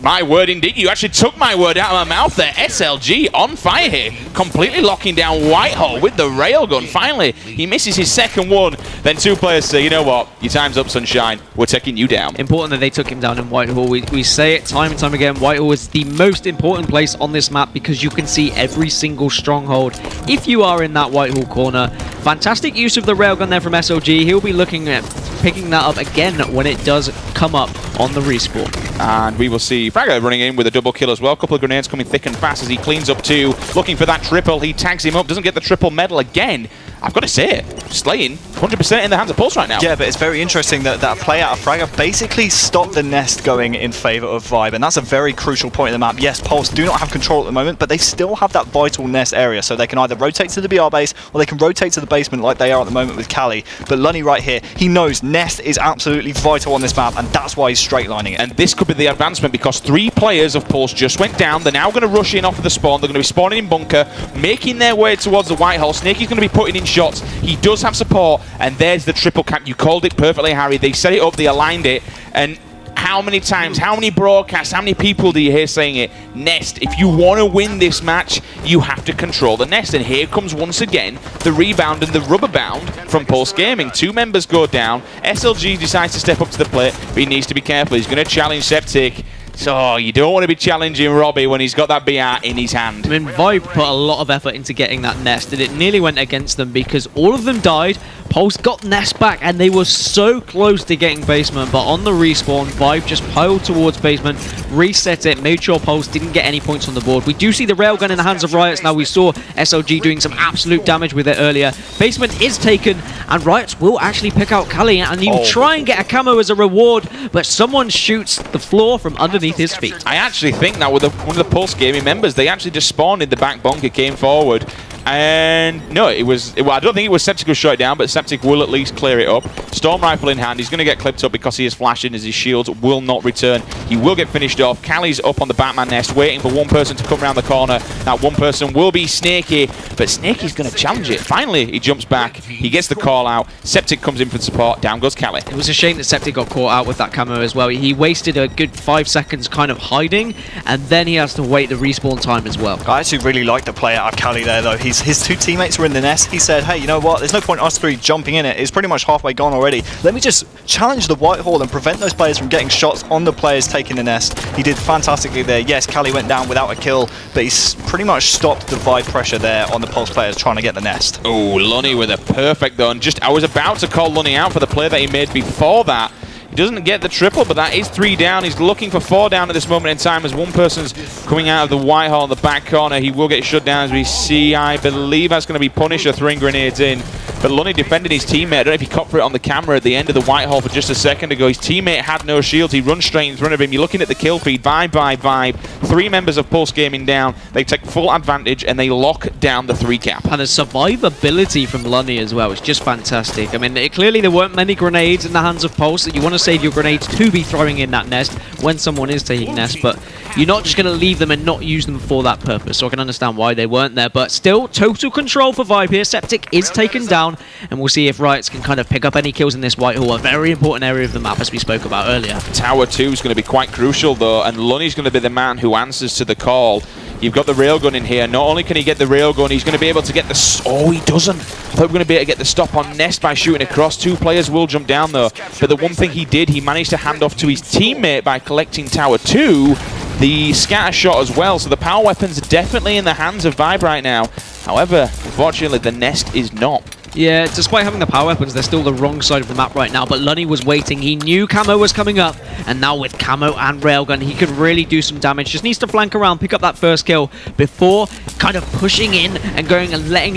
my word indeed. You actually took my word out of my mouth there. SLG on fire here, completely locking down Whitehall with the railgun. Finally, he misses his second one. Then 2 players say, you know what, your time's up, Sunshine. We're taking you down. Important that they took him down in Whitehall. We say it time and time again, Whitehall is the most important place on this map because you can see every single stronghold if you are in that Whitehall corner. Fantastic use of the railgun there from SLG. He'll be looking at picking that up again when it does come up on the respawn. And we will see Fragger running in with a double kill as well. A couple of grenades coming thick and fast as he cleans up 2. Looking for that triple. He tags him up, doesn't get the triple medal again. I've got to say, Slaying 100% in the hands of Pulse right now. Yeah, but it's very interesting that that play out of Fragger basically stopped the nest going in favour of Vibe, and that's a very crucial point in the map. Yes, Pulse do not have control at the moment, but they still have that vital nest area, so they can either rotate to the BR base or they can rotate to the basement like they are at the moment with Cali. But Lunny right here, he knows nest is absolutely vital on this map, and that's why he's straight lining it. And this could be the advancement, because 3 players of Pulse just went down. They're now going to rush in off of the spawn. They're going to be spawning in bunker, making their way towards the white hole. Snaky's going to be putting in shots. He does have support, and there's the triple cap. You called it perfectly, Harry. They set it up, they aligned it, and how many times, how many broadcasts, how many people do you hear saying it? Nest, if you want to win this match, you have to control the nest. And here comes once again the rebound and the rubber bound from Pulse Gaming. 2 members go down. SLG decides to step up to the plate, but he needs to be careful. He's going to challenge Septic. So you don't want to be challenging Robbie when he's got that BR in his hand. I mean, Vibe put a lot of effort into getting that nest, and it nearly went against them because all of them died. Pulse got nest back, and they were so close to getting basement, but on the respawn, Vibe just piled towards basement, reset it, made sure Pulse didn't get any points on the board. We do see the railgun in the hands of Riots now. We saw SLG doing some absolute damage with it earlier. Basement is taken, and Riots will actually pick out Kali, and he will try and get a camo as a reward, but someone shoots the floor from underneath his feet. I actually think that with one of the Pulse Gaming members, they actually just spawned in the back bunker, came forward, and no, well, I don't think it was Septic who shot it down, but Septic will at least clear it up. Storm rifle in hand. He's going to get clipped up because he is flashing as his shields will not return. He will get finished off. Cali's up on the Batman nest, waiting for one person to come around the corner. That one person will be Snaky, but Snaky's going to challenge it. Finally, he jumps back. He gets the call out. Septic comes in for support. Down goes Cali. It was a shame that Septic got caught out with that camo as well. He wasted a good 5 seconds kind of hiding, and then he has to wait the respawn time as well. I actually really like the play out of Cali there, though. His 2 teammates were in the nest. He said, hey, you know what? There's no point us 3 jumping in it. It's pretty much halfway gone already. Let me just challenge the white hole and prevent those players from getting shots on the players taking the nest. He did fantastically there. Yes, Cali went down without a kill, but he's pretty much stopped the Vibe pressure there on the Pulse players trying to get the nest. Oh, Lunny with a perfect though. And I was about to call Lunny out for the play that he made before that. He doesn't get the triple, but that is 3 down. He's looking for 4 down at this moment in time as one person's coming out of the white hole in the back corner. He will get shut down as we see. I believe that's going to be Punisher throwing grenades in. But Lunny defended his teammate. I don't know if he caught for it on the camera at the end of the white hole for just a second ago. His teammate had no shields. He runs straight in front of him. You're looking at the kill feed. Vibe. 3 members of Pulse Gaming down. They take full advantage and they lock down the 3 cap. And the survivability from Lunny as well is just fantastic. I mean, clearly there weren't many grenades in the hands of Pulse. That you want to save your grenades to be throwing in that nest when someone is taking nest, but you're not just going to leave them and not use them for that purpose. So I can understand why they weren't there, but still total control for Vibe here. Septic is taken down, and we'll see if Riots can kind of pick up any kills in this white hole, a very important area of the map as we spoke about earlier. Tower 2 is going to be quite crucial though, and Lunny's going to be the man who answers to the call. You've got the railgun in here. Not only can he get the railgun, he's going to be able to get the... Oh, he doesn't. I thought we were going to be able to get the stop on Nest by shooting across. 2 players will jump down though. But the one thing he did, he managed to hand off to his teammate by collecting Tower 2. The scatter shot as well. So the power weapons are definitely in the hands of Vibe right now. However, unfortunately, the Nest is not. Yeah, despite having the power weapons, they're still the wrong side of the map right now, but Lunny was waiting. He knew camo was coming up, and now with camo and railgun, he could really do some damage. Just needs to flank around, pick up that first kill before kind of pushing in and going and letting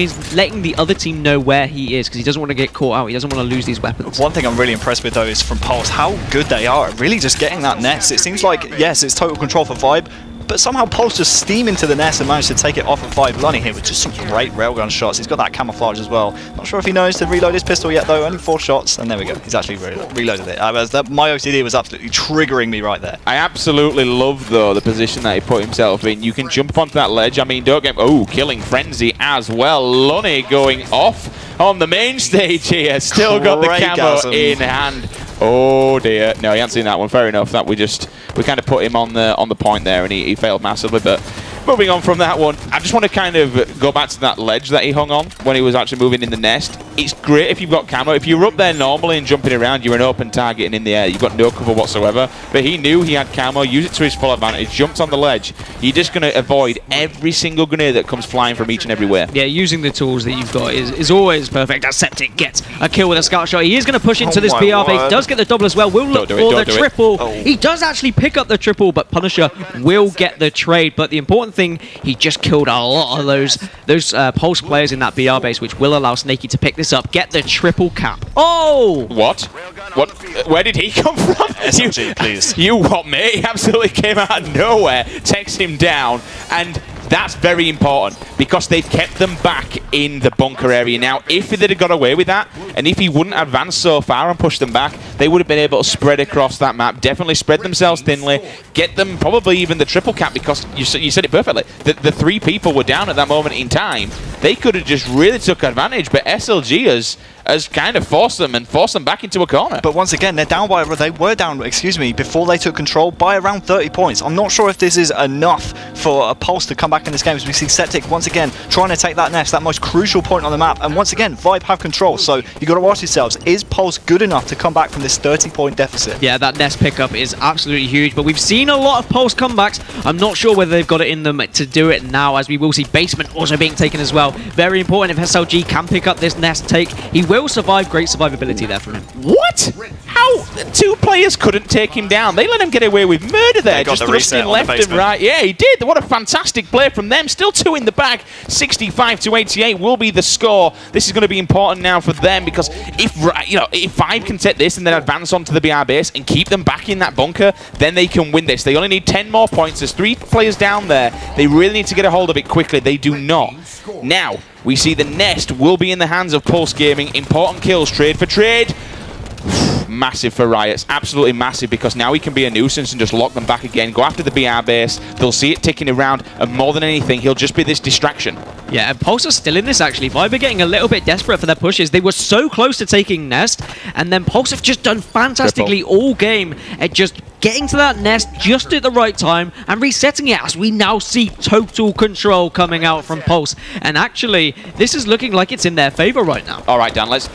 the other team know where he is, because he doesn't want to get caught out. He doesn't want to lose these weapons. One thing I'm really impressed with, though, is from Pulse, how good they are at really just getting that nest. It seems like, yes, it's total control for Vibe, but somehow Pulse just steam into the nest and managed to take it off of Vibe. Lunny here with just some great railgun shots. He's got that camouflage as well. Not sure if he knows to reload his pistol yet though. Only 4 shots, and there we go. He's actually reloaded it. My OCD was absolutely triggering me right there. I absolutely love though the position that he put himself in. You can jump onto that ledge. I mean, don't get... Oh, killing Frenzy as well. Lunny going off on the main stage here. Still got the camo in hand. Oh dear. No, he hasn't seen that one. Fair enough. That we kind of put him on the point there, and he failed massively. But moving on from that one, I just want to kind of go back to that ledge that he hung on when he was actually moving in the nest. It's great if you've got camo. If you're up there normally and jumping around, you're an open target and in the air. You've got no cover whatsoever. But he knew he had camo, used it to his full advantage, jumped on the ledge. You're just going to avoid every single grenade that comes flying from each and everywhere. Yeah, using the tools that you've got is always perfect. As Septic gets a kill with a scout shot. He is going to push into this BR base. Does get the double as well. Will look for the triple. He does actually pick up the triple, but Punisher will get the trade. But the important important thing, he just killed a lot of those Pulse players in that BR base, which will allow Snaky to pick this up, get the triple cap. Oh! What? What? Where did he come from? SLG, please. You what, mate? He absolutely came out of nowhere, takes him down, and that's very important because they've kept them back in the bunker area. Now, if they'd have got away with that, and if he wouldn't advance so far and push them back, they would have been able to spread across that map, definitely spread themselves thinly, get them probably even the triple cap, because you said it perfectly. The 3 people were down at that moment in time. They could have just really took advantage, but SLG has kind of forced them back into a corner. But once again, they were down, excuse me, before they took control by around 30 points. I'm not sure if this is enough for a Pulse to come back in this game, as we see Septic once again trying to take that nest, that most crucial point on the map, and once again, Vibe have control, so you got to ask yourselves, is Pulse good enough to come back from this 30-point deficit? Yeah, that nest pickup is absolutely huge, but we've seen a lot of Pulse comebacks. I'm not sure whether they've got it in them to do it now, as we will see Basement also being taken as well. Very important if SLG can pick up this nest take. He will survive. Great survivability there from him. What? How? 2 players couldn't take him down. They let him get away with murder there, just thrusting left and right. Yeah, he did. What a fantastic play from them. Still 2 in the bag. 65-88 will be the score. This is going to be important now for them, because if Vibe can take this and then advance onto the BR base and keep them back in that bunker, then they can win this. They only need 10 more points. There's 3 players down there. They really need to get a hold of it quickly. They do not. Now, we see the nest will be in the hands of Pulse Gaming. Important kills, trade for trade. Massive for Riots, absolutely massive, because now he can be a nuisance and just lock them back again, go after the BR base, they'll see it ticking around, and more than anything, he'll just be this distraction. Yeah, and Pulse are still in this actually. Vibe are getting a little bit desperate for their pushes. They were so close to taking Nest, and then Pulse have just done fantastically all game at just getting to that nest just at the right time and resetting it, as we now see total control coming out from Pulse. And actually, this is looking like it's in their favor right now. All right, Dan, let's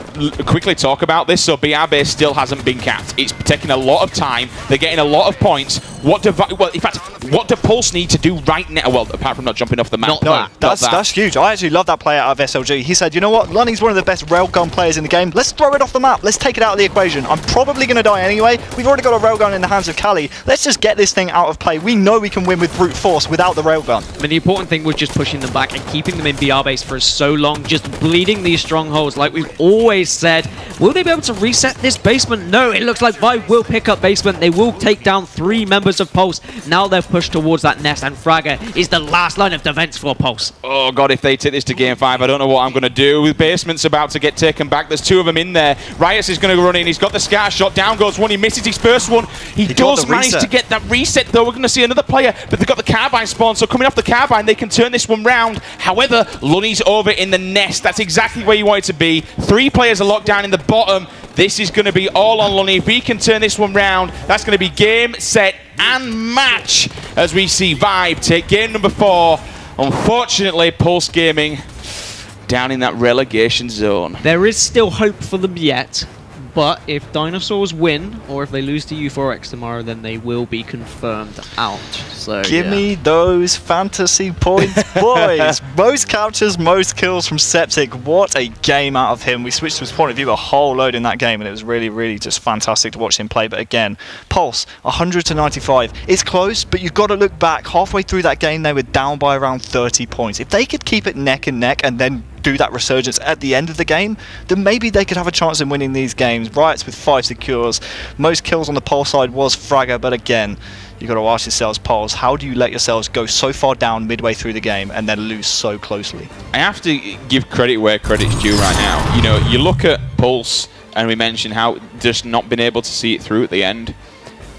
quickly talk about this. So BR base still hasn't been capped. It's taking a lot of time. They're getting a lot of points. What do Pulse need to do right now? Well, apart from not jumping off the map. That's huge. I actually love that play out of SLG. He said, you know what, Lunny's one of the best railgun players in the game. Let's throw it off the map. Let's take it out of the equation. I'm probably going to die anyway. We've already got a railgun in the hands of Cali. Let's just get this thing out of play. We know we can win with brute force without the railgun. I mean, the important thing was just pushing them back and keeping them in BR base for so long, just bleeding these strongholds like we've always said. Will they be able to reset this basement? No, it looks like Vibe will pick up basement. They will take down 3 members of Pulse. Now they're pushed towards that nest, and Fragger is the last line of defense for Pulse. Oh god, if they take this to game 5, I don't know what I'm going to do. Basement's about to get taken back. There's 2 of them in there. Riots is going to run in. He's got the scar shot. Down goes one. He misses his first one. He does manage to get that reset, though. We're going to see another player, but they've got the carbine spawn, so coming off the carbine, they can turn this one round. However, Lunny's over in the nest. That's exactly where you want it to be. 3 players are locked down in the bottom. This is going to be all on Lunny. If he can turn this one round, that's going to be game, set, and match, as we see Vibe take game number 4. Unfortunately, Pulse Gaming down in that relegation zone. There is still hope for them yet, but if Dinosaurs win, or if they lose to U4X tomorrow, then they will be confirmed out. So give me those fantasy points, boys. Most captures, most kills from Septic. What a game out of him. We switched to his point of view a whole load in that game, and it was really, really just fantastic to watch him play. But again, Pulse, 100-95. It's close, but you've got to look back. Halfway through that game, they were down by around 30 points. If they could keep it neck and neck and then do that resurgence at the end of the game, then maybe they could have a chance in winning these games. Riots with 5 secures. Most kills on the Pulse side was Fragger, but again, you've got to ask yourselves, Pulse, how do you let yourselves go so far down midway through the game and then lose so closely? I have to give credit where credit's due right now. You know, you look at Pulse, and we mentioned how just not been able to see it through at the end.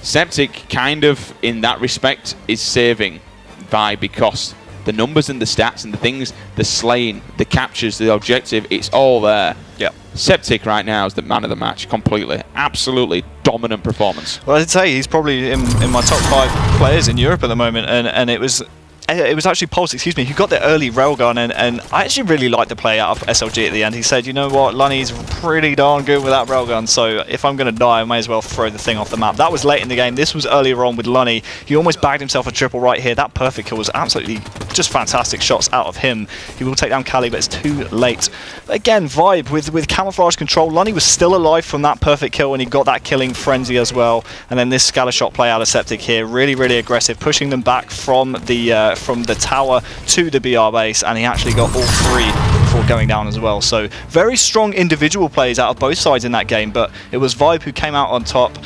Septic, kind of, in that respect, is saving Vibe, because the numbers and the stats and the things, the slaying, the captures, the objective, it's all there. Yeah. Septic right now is the man of the match, completely. Absolutely dominant performance. Well, I'd say he's probably in my top 5 players in Europe at the moment, and it was actually Pulse, excuse me, who got the early railgun, and I actually really liked the play out of SLG at the end. He said, you know what, Lunny's pretty darn good with that railgun, so if I'm going to die, I may as well throw the thing off the map. That was late in the game. This was earlier on with Lunny. He almost bagged himself a triple right here. That perfect kill was absolutely just fantastic shots out of him. He will take down Cali, but it's too late. But again, Vibe with camouflage control. Lunny was still alive from that perfect kill, and he got that killing frenzy as well. And then this scatter shot play out of Septic here, really, really aggressive, pushing them back from the from the tower to the BR base, and he actually got all 3 before going down as well. So very strong individual plays out of both sides in that game, but it was Vibe who came out on top.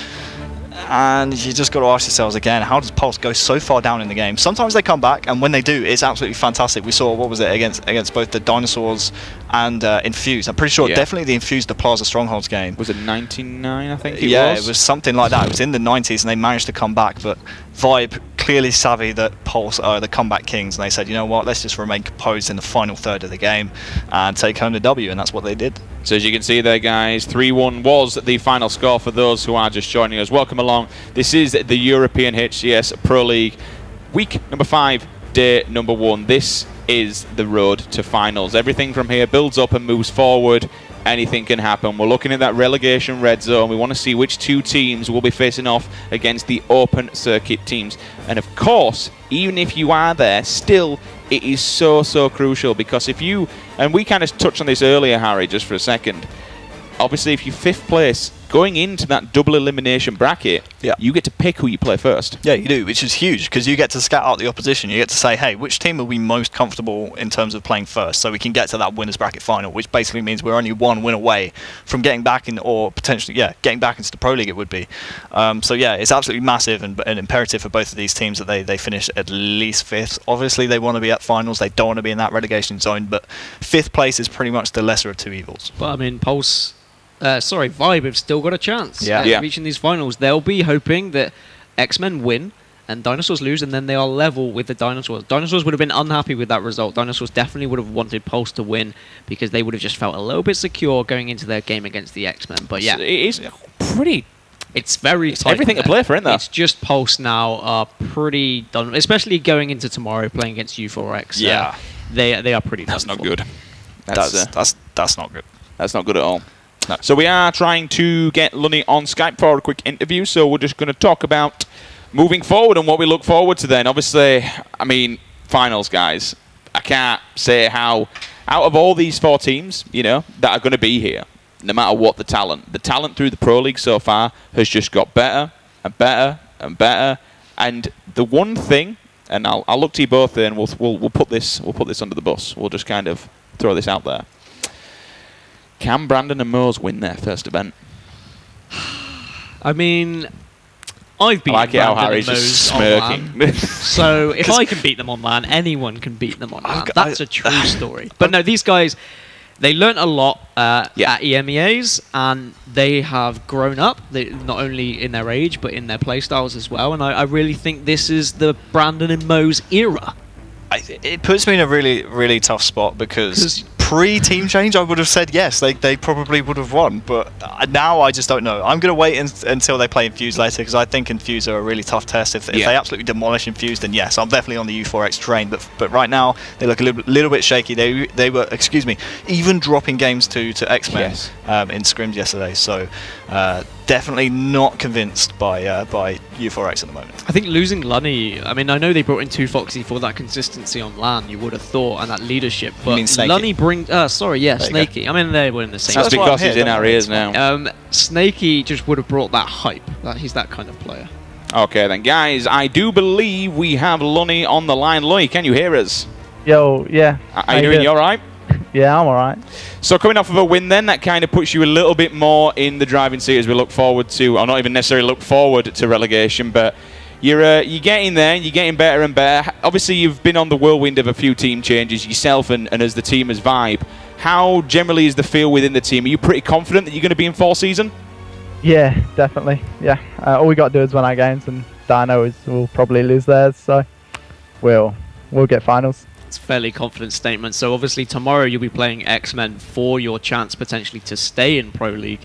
And you just got to ask yourselves again, how does Pulse go so far down in the game? Sometimes they come back, and when they do, it's absolutely fantastic. We saw, what was it, against both the Dinosaurs and Infused. I'm pretty sure definitely the Infused, the Plaza Strongholds game. Was it 99, I think it was? Yeah, it was something like that. It was in the 90s, and they managed to come back, but Vibe clearly savvy that Pulse are the comeback kings, and they said, you know what, let's just remain composed in the final third of the game and take home the W, and that's what they did. So as you can see there, guys, 3-1 was the final score for those who are just joining us. Welcome along. This is the European HCS Pro League, week number 5, day number 1. This is the road to finals. Everything from here builds up and moves forward. Anything can happen. We're looking at that relegation red zone. We want to see which 2 teams will be facing off against the open circuit teams. And of course, even if you are there, still it is so crucial, because if you, and we kind of touched on this earlier, Harry, just for a second, obviously if you're 5th place going into that double elimination bracket, you get to pick who you play first. Yeah, you do, which is huge, because you get to scout out the opposition. You get to say, hey, which team are we most comfortable in terms of playing first, so we can get to that winners bracket final, which basically means we're only 1 win away from getting back in, or potentially, getting back into the Pro League, it would be. So yeah, it's absolutely massive and imperative for both of these teams that they finish at least 5th. Obviously, they want to be at finals. They don't want to be in that relegation zone, but 5th place is pretty much the lesser of 2 evils. But I mean, Vibe have still got a chance at reaching these finals. They'll be hoping that X-Men win and Dinosaurs lose, and then they are level with the Dinosaurs. Dinosaurs would have been unhappy with that result. Dinosaurs definitely would have wanted Pulse to win, because they would have just felt a little bit secure going into their game against the X-Men. But yeah, it is pretty... It's very tight. Everything to play for, isn't there? It's just Pulse now are pretty done, especially going into tomorrow playing against U4X. Yeah. They are pretty done. That's not good. That's not good. That's not good at all. No. So we are trying to get Lunny on Skype for a quick interview, so we're just going to talk about moving forward and what we look forward to then. Obviously, I mean, finals, guys. I can't say how, out of all these 4 teams, you know, that are going to be here, no matter what the talent through the Pro League so far has just got better and better and better. And the one thing, and I'll look to you both there, and we'll put this under the bus. We'll just kind of throw this out there. Can Brandon and Mose win their first event? I mean, I've beaten Brandon and Mose smirking. So if I can beat them on LAN, anyone can beat them on LAN. That's a true story. But no, these guys, they learnt a lot at EMEAs, and they have grown up, not only in their age, but in their playstyles as well. And I really think this is the Brandon and Mose era. It puts me in a really tough spot, because pre-team change I would have said yes, they probably would have won, but now I just don't know. I'm going to wait until they play Infused later, because I think Infused are a really tough test. If they absolutely demolish Infused, then yes, I'm definitely on the U4X train, but right now they look a little bit shaky. They were, excuse me, even dropping games to X-Men in scrims yesterday, so definitely not convinced by U4X at the moment. I think losing Lunny, I mean, I know they brought in 2 Foxy for that consistency on LAN, you would have thought, and that leadership, but Lunny brings... Snakey. I mean, they were in the same... That's because he's in our ears now. Snakey just would have brought that hype. He's that kind of player. Okay then, guys, I do believe we have Lunny on the line. Lunny, can you hear us? Yo, yeah. Are you doing? You alright? Yeah, I'm alright. So coming off of a win then, that kind of puts you a little bit more in the driving seat as we look forward to, or not even necessarily look forward to relegation, but you're getting there, you're getting better and better. Obviously, you've been on the whirlwind of a few team changes yourself and as the team as Vibe. How generally is the feel within the team? Are you pretty confident that you're going to be in fall season? Yeah, definitely. Yeah. All we got to do is win our games, and Dino will probably lose theirs, so we'll get finals. It's a fairly confident statement. So obviously tomorrow you'll be playing X-Men for your chance potentially to stay in Pro League.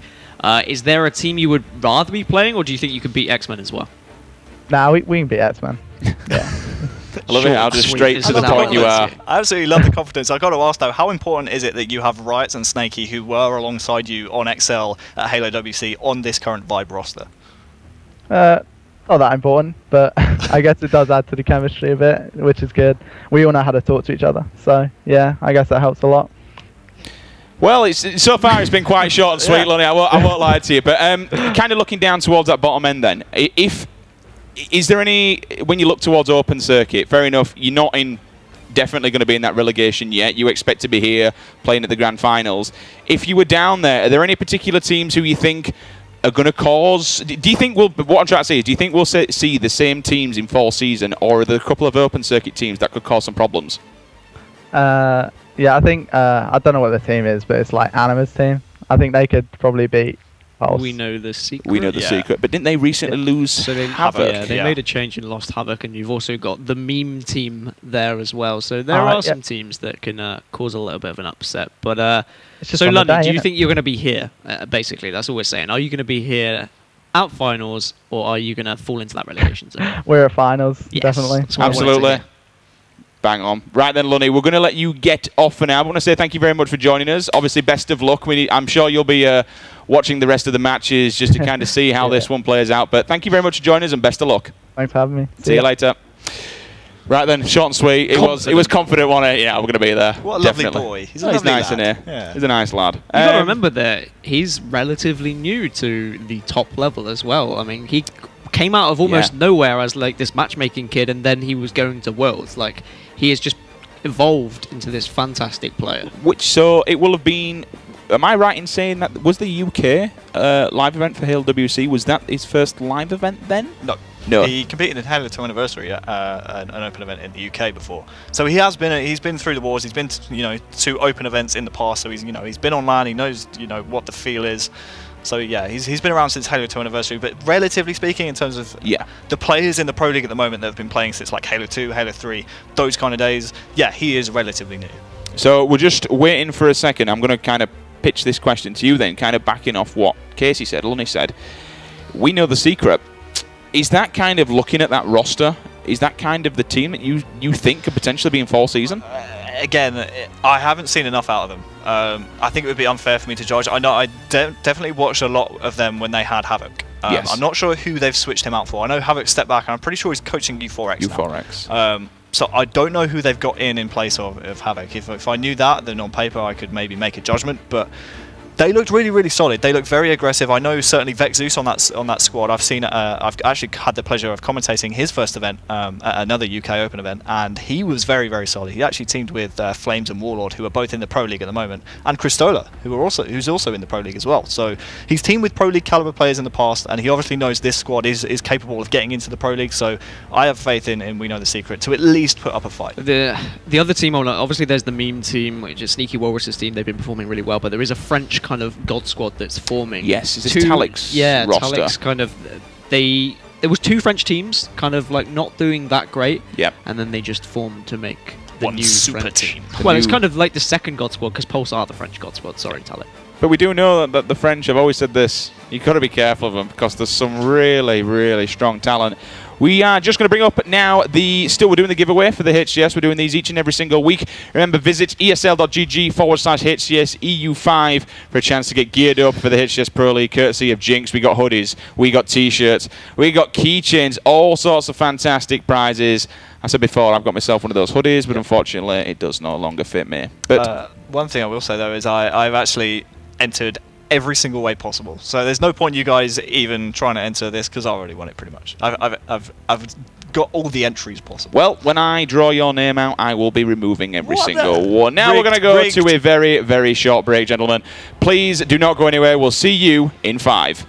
Is there a team you would rather be playing, or do you think you can beat X-Men as well? Nah, we can beat X-Men. Yeah. I love it how just straight to the point you are. I absolutely love the confidence. I've got to ask though, how important is it that you have Riots and Snakey, who were alongside you on XL at Halo WC, on this current Vibe roster? Not that important, but I guess it does add to the chemistry a bit, which is good. We all know how to talk to each other, so yeah, I guess that helps a lot. Well, so far it's been quite short and sweet, Lonnie. I won't lie to you, but kind of looking down towards that bottom end then. If is there any, when you look towards open circuit, fair enough, you're not definitely going to be in that relegation yet. You expect to be here playing at the grand finals. If you were down there, are there any particular teams who you think are going to cause... Do you think what I'm trying to say is, do you think we'll see the same teams in fall season, or are there a couple of open circuit teams that could cause some problems? Yeah, I think, I don't know what the team is, but it's like Anima's team. I think they could probably beat Pulse. We know the secret. We know the secret, but didn't they recently lose Havoc? Yeah, they made a change and lost Havoc, and you've also got the meme team there as well. So there are some teams that can cause a little bit of an upset. But so London, do you think you're going to be here? Basically, that's all we're saying. Are you going to be here out finals, or are you going to fall into that relegation zone? We're at finals, yes, definitely. Absolutely. Bang on. Right then, Lunny, we're going to let you get off for now. I want to say thank you very much for joining us. Obviously, best of luck. I'm sure you'll be watching the rest of the matches just to kind of see how this one plays out. But thank you very much for joining us, and best of luck. Thanks for having me. See you later. Right then, short and sweet. It was confident, wasn't it? Yeah, we're going to be there. What a lovely boy. He's a lovely nice lad. In here. Yeah. He's a nice lad. You've got to remember that he's relatively new to the top level as well. I mean, he came out of almost nowhere as like this matchmaking kid, and then he was going to Worlds. Like, he has just evolved into this fantastic player. So it will have been, am I right in saying that was the UK live event for Halo WC, was that his first live event then? No. He competed in Halo 2 Anniversary at an open event in the UK before. So he's been through the wars. He's been to open events in the past. So he's been online. He knows what the feel is. So yeah, he's been around since Halo 2 Anniversary, but relatively speaking, in terms of the players in the Pro League at the moment that have been playing since like Halo 2, Halo 3, those kind of days, yeah, he is relatively new. So we're just waiting for a second. I'm going to kind of pitch this question to you then, kind of backing off what Casey said, Lunny said. We know the secret. Is that kind of looking at that roster, is that kind of the team that you think could potentially be in fall season? Again, I haven't seen enough out of them. I think it would be unfair for me to judge. I know I definitely watched a lot of them when they had Havoc. Yes. I'm not sure who they've switched him out for. I know Havoc stepped back, and I'm pretty sure he's coaching U4X U4X. So I don't know who they've got in place of Havoc. If I knew that, then on paper I could maybe make a judgment. But they looked really, really solid. They looked very aggressive. I know certainly Vexus on that squad. I've seen. I've actually had the pleasure of commentating his first event at another UK Open event, and he was very, very solid. He actually teamed with Flames and Warlord, who are both in the Pro League at the moment, and Cristola, who's also in the Pro League as well. So he's teamed with Pro League caliber players in the past, and he obviously knows this squad is capable of getting into the Pro League. So I have faith in We Know the Secret to at least put up a fight. The other team, obviously there's the meme team, which is Sneaky Walrus's team. They've been performing really well, but there is a French kind of god squad that's forming. Yes, it's Talix roster. Talix kind of, there was two French teams kind of like not doing that great. Yep. And then they just formed to make the one new super French team. Well, it's kind of like the second god squad, because Pulse are the French god squad. Sorry, Talix. But we do know that the French have always said this. You've got to be careful of them, because there's some really, really strong talent. We are just going to bring up now we're doing the giveaway for the HCS. We're doing these each and every single week. Remember, visit esl.gg/HCS EU5 for a chance to get geared up for the HCS Pro League, courtesy of Jinx. We got hoodies, we got t-shirts, we got keychains, all sorts of fantastic prizes. I said before, I've got myself one of those hoodies, but unfortunately, it does no longer fit me. But one thing I will say, though, is I've actually entered every single way possible. So there's no point you guys even trying to enter this, because I already won it pretty much. I've got all the entries possible. Well, when I draw your name out, I will be removing every single one. Now we're going to go to a very, very short break, gentlemen. Please do not go anywhere. We'll see you in 5.